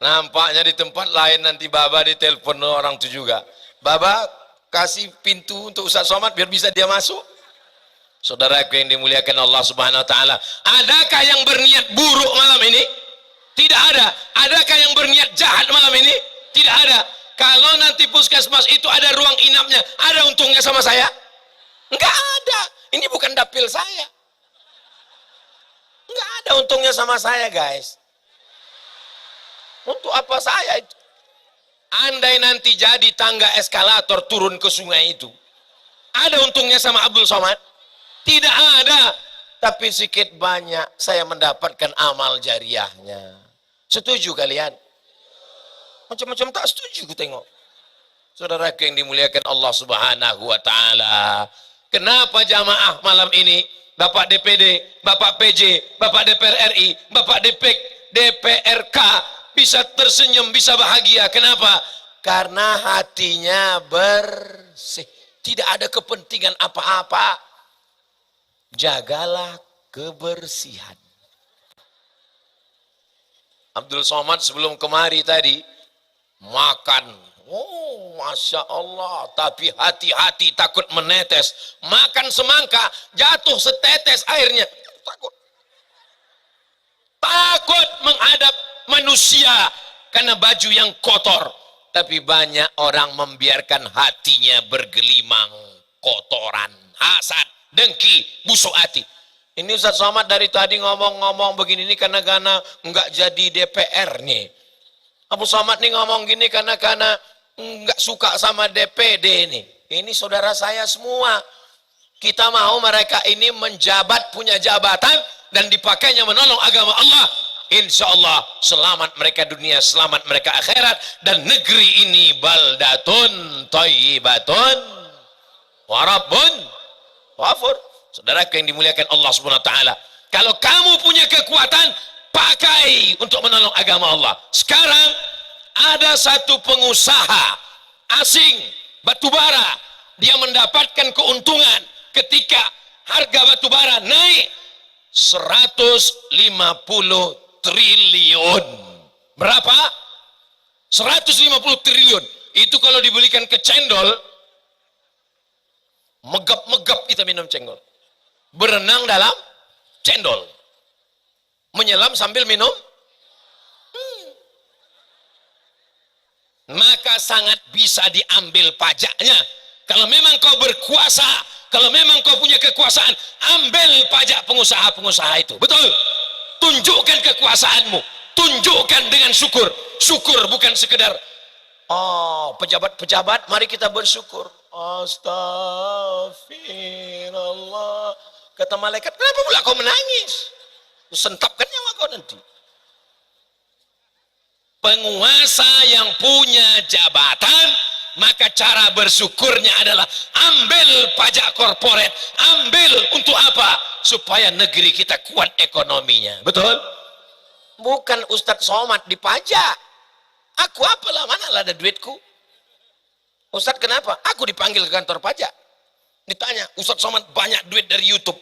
Nampaknya di tempat lain nanti Baba ditelepon orang itu juga. Baba, kasih pintu untuk Ustaz Somad biar bisa dia masuk. Saudaraku yang dimuliakan Allah Subhanahu wa taala, adakah yang berniat buruk malam ini? Tidak ada. Adakah yang berniat jahat malam ini? Tidak ada. Kalau nanti puskesmas itu ada ruang inapnya, ada untungnya sama saya? Enggak ada. Ini bukan dapil saya. Enggak ada untungnya sama saya, guys. Untuk apa saya itu? Andai nanti jadi tangga eskalator turun ke sungai itu, ada untungnya sama Abdul Somad? Tidak ada. Tapi sedikit banyak saya mendapatkan amal jariahnya. Setuju kalian? Macam-macam tak setuju ku tengok. Saudaraku yang dimuliakan Allah Subhanahu wa taala. Kenapa jamaah malam ini Bapak DPD, Bapak PJ, Bapak DPR RI, Bapak DPRK bisa tersenyum, bisa bahagia? Kenapa? Karena hatinya bersih. Tidak ada kepentingan apa-apa. Jagalah kebersihan. Abdul Somad sebelum kemari tadi makan, oh Masya Allah, tapi hati-hati takut menetes. Makan semangka jatuh setetes airnya, takut menghadap manusia karena baju yang kotor. Tapi banyak orang membiarkan hatinya bergelimang kotoran, hasad, dengki, busuk hati. Ini Ustaz Somad dari tadi ngomong-ngomong begini ini karena nggak jadi DPR nih. Abu Somad nih ngomong gini karena nggak suka sama DPD nih. Ini saudara saya semua. Kita mau mereka ini menjabat, punya jabatan dan dipakainya menolong agama Allah. Insya Allah selamat mereka dunia, selamat mereka akhirat, dan negeri ini baldatun thayyibatun wa rabbun ghafur. Saudaraku yang dimuliakan Allah Subhanahu wa taala, kalau kamu punya kekuatan, pakai untuk menolong agama Allah. Sekarang ada satu pengusaha asing batubara, dia mendapatkan keuntungan ketika harga batubara naik 150 triliun. Berapa? 150 triliun. Itu kalau dibelikan ke cendol, megap-megap kita minum cendol. Berenang dalam cendol. Menyelam sambil minum. Maka sangat bisa diambil pajaknya. Kalau memang kau berkuasa, kalau memang kau punya kekuasaan, ambil pajak pengusaha-pengusaha itu. Betul? Tunjukkan kekuasaanmu, tunjukkan dengan syukur. Syukur bukan sekedar pejabat-pejabat, mari kita bersyukur. Astagfirullah. Kata malaikat, kenapa pula kau menangis? Sentapkan nyawa kau nanti. Penguasa yang punya jabatan, maka cara bersyukurnya adalah ambil pajak korporat. Ambil untuk apa? Supaya negeri kita kuat ekonominya. Betul? Bukan Ustadz Somad dipajak. Aku apalah, manalah ada duitku. Ustadz kenapa? Aku dipanggil ke kantor pajak. Ditanya, Ustadz Somad banyak duit dari YouTube.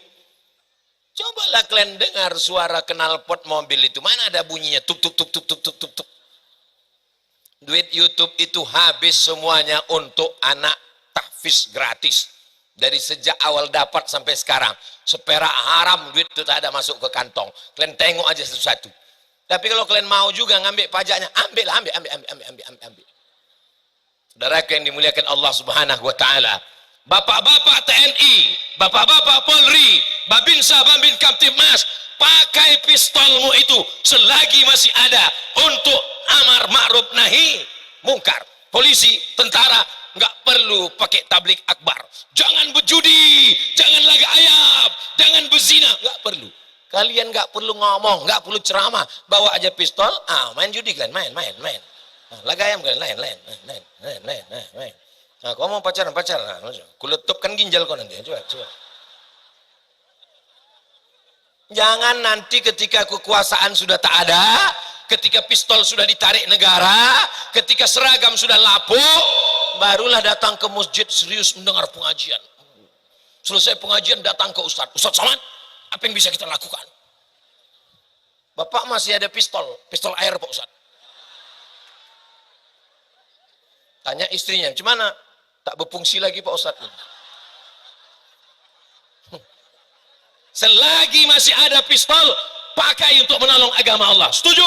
Cobalah kalian dengar suara knalpot mobil itu. Mana ada bunyinya? Tuk tuk tuk tuk tuk tuk tuk tuk. Duit YouTube itu habis semuanya untuk anak tahfiz gratis. Dari sejak awal dapat sampai sekarang. Seperak haram duit itu tak ada masuk ke kantong. Kalian tengok aja satu-satu. Tapi kalau kalian mau juga ngambil pajaknya, ambil. Saudaraku yang dimuliakan Allah Subhanahu wa taala. Bapak-bapak TNI, bapak-bapak Polri, Babinsa, Babin Kamtibmas, pakai pistolmu itu selagi masih ada untuk amar ma'ruf nahi mungkar. Polisi, tentara nggak perlu pakai tablik akbar. Jangan berjudi, jangan laga ayam, jangan berzina, nggak perlu. Kalian nggak perlu ngomong, nggak perlu ceramah, bawa aja pistol, main judi kan, main. Laga ayam kan, lain. Nah, kau mau pacaran, pacaran. Nah, kuletupkan ginjal kau nanti. Coba, coba. Jangan nanti ketika kekuasaan sudah tak ada, ketika pistol sudah ditarik negara, ketika seragam sudah lapuk, barulah datang ke masjid serius mendengar pengajian. Selesai pengajian datang ke Ustadz. Ustadz Somad, apa yang bisa kita lakukan? Bapak masih ada pistol air Pak Ustadz. Tanya istrinya, gimana? Tak berfungsi lagi Pak Ustadz. Selagi masih ada pistol, pakai untuk menolong agama Allah. Setuju?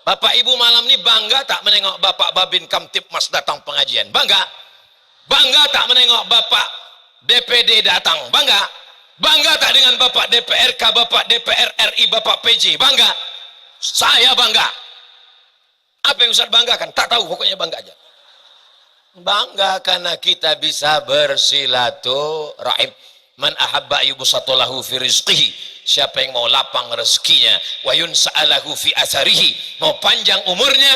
Bapak Ibu malam ini bangga tak menengok Bapak Babin Kamtipmas datang pengajian? Bangga? Bangga tak menengok Bapak DPD datang? Bangga? Bangga tak dengan Bapak DPRK, Bapak DPR RI, Bapak PJ? Bangga? Saya bangga. Apa yang Ustaz banggakan? Tak tahu, pokoknya bangga aja. Bangga karena kita bisa bersilaturahim. Man ahabba yubsatulahu fi rizqihi, siapa yang mau lapang rezekinya, wa yunsa'alahu fi atharihi, mau panjang umurnya,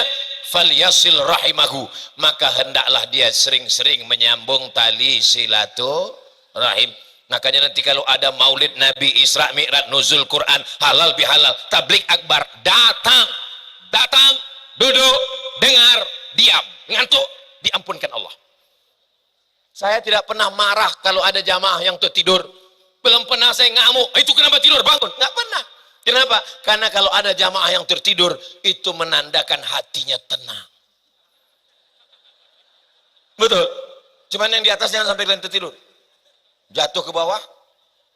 falyasil rahimahu, maka hendaklah dia sering-sering menyambung tali silaturahim. Makanya nanti kalau ada maulid Nabi, Isra Mi'raj, nuzul Quran, halal bihalal, tablik akbar, datang, duduk, dengar, diam, ngantuk, diampunkan Allah. Saya tidak pernah marah kalau ada jamaah yang tertidur. Belum pernah saya ngamuk, itu kenapa tidur, bangun? Nggak pernah. Kenapa? Karena kalau ada jamaah yang tertidur, itu menandakan hatinya tenang. Betul. Cuman yang di atas jangan sampai kalian tertidur. Jatuh ke bawah.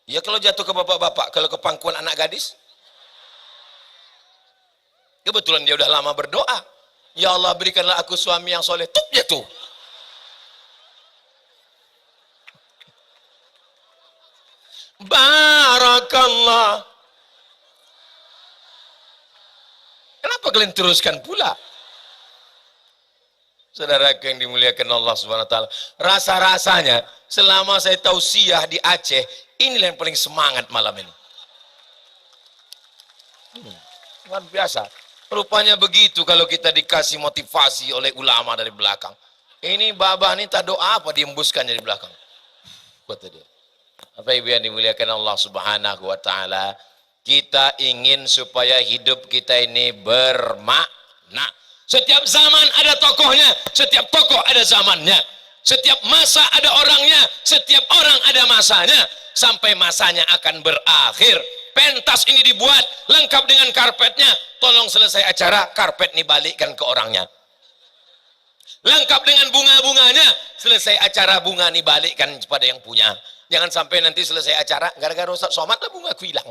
Ya kalau jatuh ke bapak-bapak, kalau ke pangkuan anak gadis. Kebetulan dia udah lama berdoa. Ya Allah berikanlah aku suami yang soleh. Tup jatuh. Barakallah. Kenapa kalian teruskan pula? Saudaraku yang dimuliakan Allah Subhanahu wa taala, rasa-rasanya selama saya tausiah di Aceh, inilah yang paling semangat malam ini. Luar biasa. Rupanya begitu kalau kita dikasih motivasi oleh ulama dari belakang. Ini babah ini tak doa apa diembuskannya di belakang. Kata dia. Apa ibu yang dimuliakan Allah Subhanahu wa taala, kita ingin supaya hidup kita ini bermakna. Setiap zaman ada tokohnya, setiap tokoh ada zamannya, setiap masa ada orangnya, setiap orang ada masanya, sampai masanya akan berakhir. Pentas ini dibuat lengkap dengan karpetnya, tolong selesai acara karpet ini balikkan ke orangnya. Lengkap dengan bunga-bunganya, selesai acara bunga ini balikkan kepada yang punya. Jangan sampai nanti selesai acara gara-gara Ustaz Somad lah bungaku hilang.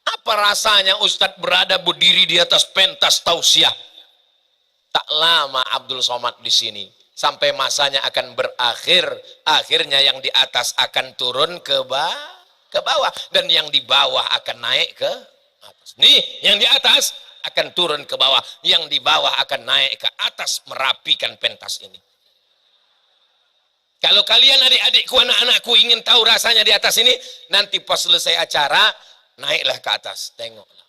Apa rasanya Ustadz berada berdiri di atas pentas tausiah? Tak lama Abdul Somad di sini sampai masanya akan berakhir. Akhirnya yang di atas akan turun ke bawah dan yang di bawah akan naik ke atas. Nih, yang di atas akan turun ke bawah, yang di bawah akan naik ke atas merapikan pentas ini. Kalau kalian adik-adikku, anak-anakku ingin tahu rasanya di atas ini, nanti pas selesai acara, naiklah ke atas, tengoklah.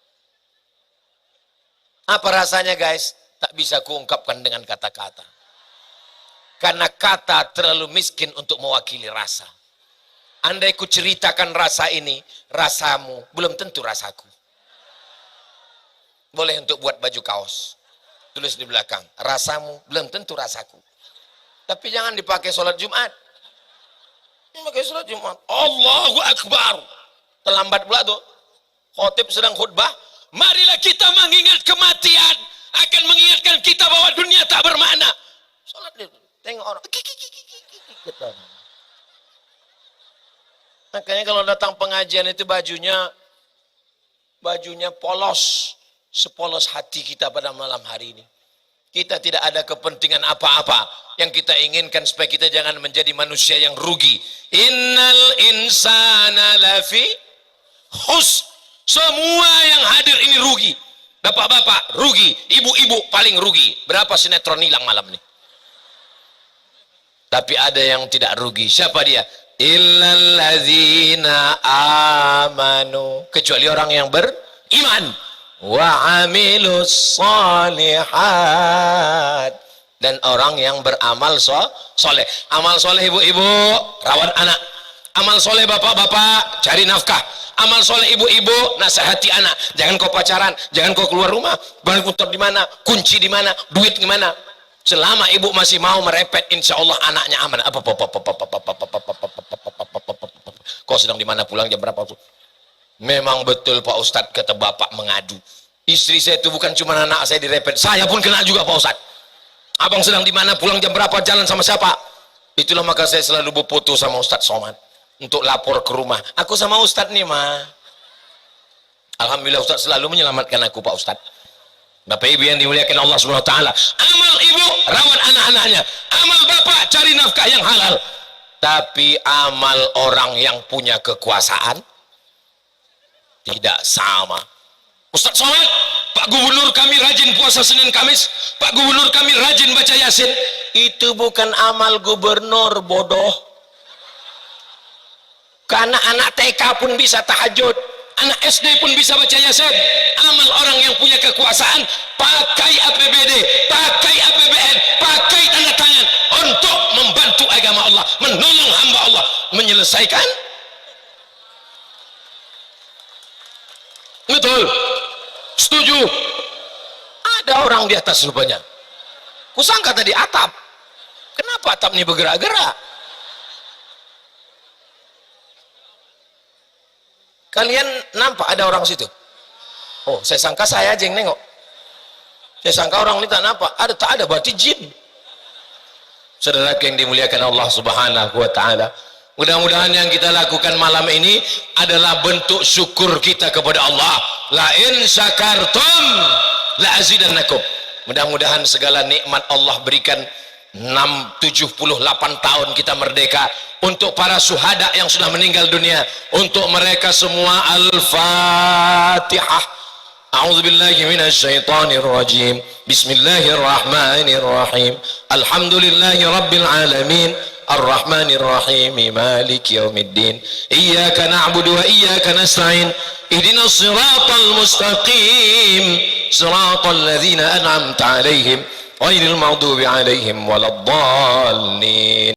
Apa rasanya guys? Tak bisa kuungkapkan dengan kata-kata. Karena kata terlalu miskin untuk mewakili rasa. Andai ku ceritakan rasa ini, rasamu belum tentu rasaku. Boleh untuk buat baju kaos. Tulis di belakang, rasamu belum tentu rasaku. Tapi jangan dipakai sholat Jumat. Pakai sholat Jumat. Allahu Akbar. Terlambat pula tuh. Khotib sedang khutbah. Marilah kita mengingat kematian. Akan mengingatkan kita bahwa dunia tak bermakna. Sholat dia. Tengok orang. Makanya kalau datang pengajian itu bajunya polos. Sepolos hati kita pada malam hari ini. Kita tidak ada kepentingan apa-apa. Yang kita inginkan supaya kita jangan menjadi manusia yang rugi. Innal insana lafi khus. Semua yang hadir ini rugi. Bapak-bapak rugi, ibu-ibu paling rugi. Berapa sinetron hilang malam ini? Tapi ada yang tidak rugi. Siapa dia? Illalladzina amanu. Kecuali orang yang beriman. Wa amilus salihat, dan orang yang beramal soleh. Amal soleh ibu-ibu, rawat anak. Amal soleh bapak-bapak, cari nafkah. Amal soleh ibu-ibu, nasihati anak. Jangan kau pacaran, jangan kau keluar rumah. Barang tutup di mana, kunci di mana, duit di mana. Selama ibu masih mau merepet, insya Allah anaknya aman. Kau sedang di mana, pulang jam berapa? Memang betul Pak Ustadz, kata bapak mengadu. Istri saya itu bukan cuma anak saya direpet, saya pun kena juga Pak Ustadz. Abang sedang di mana, pulang jam berapa, jalan sama siapa? Itulah maka saya selalu berfoto sama Ustadz Somad untuk lapor ke rumah. Aku sama Ustadz nih mah. Alhamdulillah Ustadz selalu menyelamatkan aku Pak Ustadz. Bapak ibu yang dimuliakan Allah Subhanahu wa taala. Amal ibu rawat anak-anaknya. Amal bapak cari nafkah yang halal. Tapi amal orang yang punya kekuasaan tidak sama. Ustadz Somad, Pak Gubernur kami rajin puasa Senin Kamis, Pak Gubernur kami rajin baca Yasin. Itu bukan amal gubernur, bodoh. Karena anak TK pun bisa tahajud, anak SD pun bisa baca Yasin. Amal orang yang punya kekuasaan, pakai APBD, pakai APBN, pakai tanda tangan untuk membantu agama Allah, menolong hamba Allah, menyelesaikan. Betul, setuju. Ada orang di atas rupanya. Kusangka tadi atap. Kenapa atap ini bergerak-gerak? Kalian nampak ada orang situ? Oh, saya sangka saya aja yang nengok. Saya sangka orang ini tak nampak. Tak ada, berarti jin. Saudara yang dimuliakan Allah Subhanahu wa taala. Mudah-mudahan yang kita lakukan malam ini adalah bentuk syukur kita kepada Allah. La in syakartum la azidannakum. Mudah-mudahan segala nikmat Allah berikan 78 tahun kita merdeka. Untuk para syuhada yang sudah meninggal dunia, untuk mereka semua Al-Fatihah. A'udzubillahi minasyaitonir rajim. Bismillahirrahmanirrahim. Alhamdulillahi rabbil alamin. Ar-Rahmanir Rahim. Maliki yaumiddin. Iyyaka na'budu wa iyyaka nasta'in. Ihdinas siratal mustaqim. Siratal ladzina an'amta 'alaihim ghairil maghdubi 'alaihim waladdallin.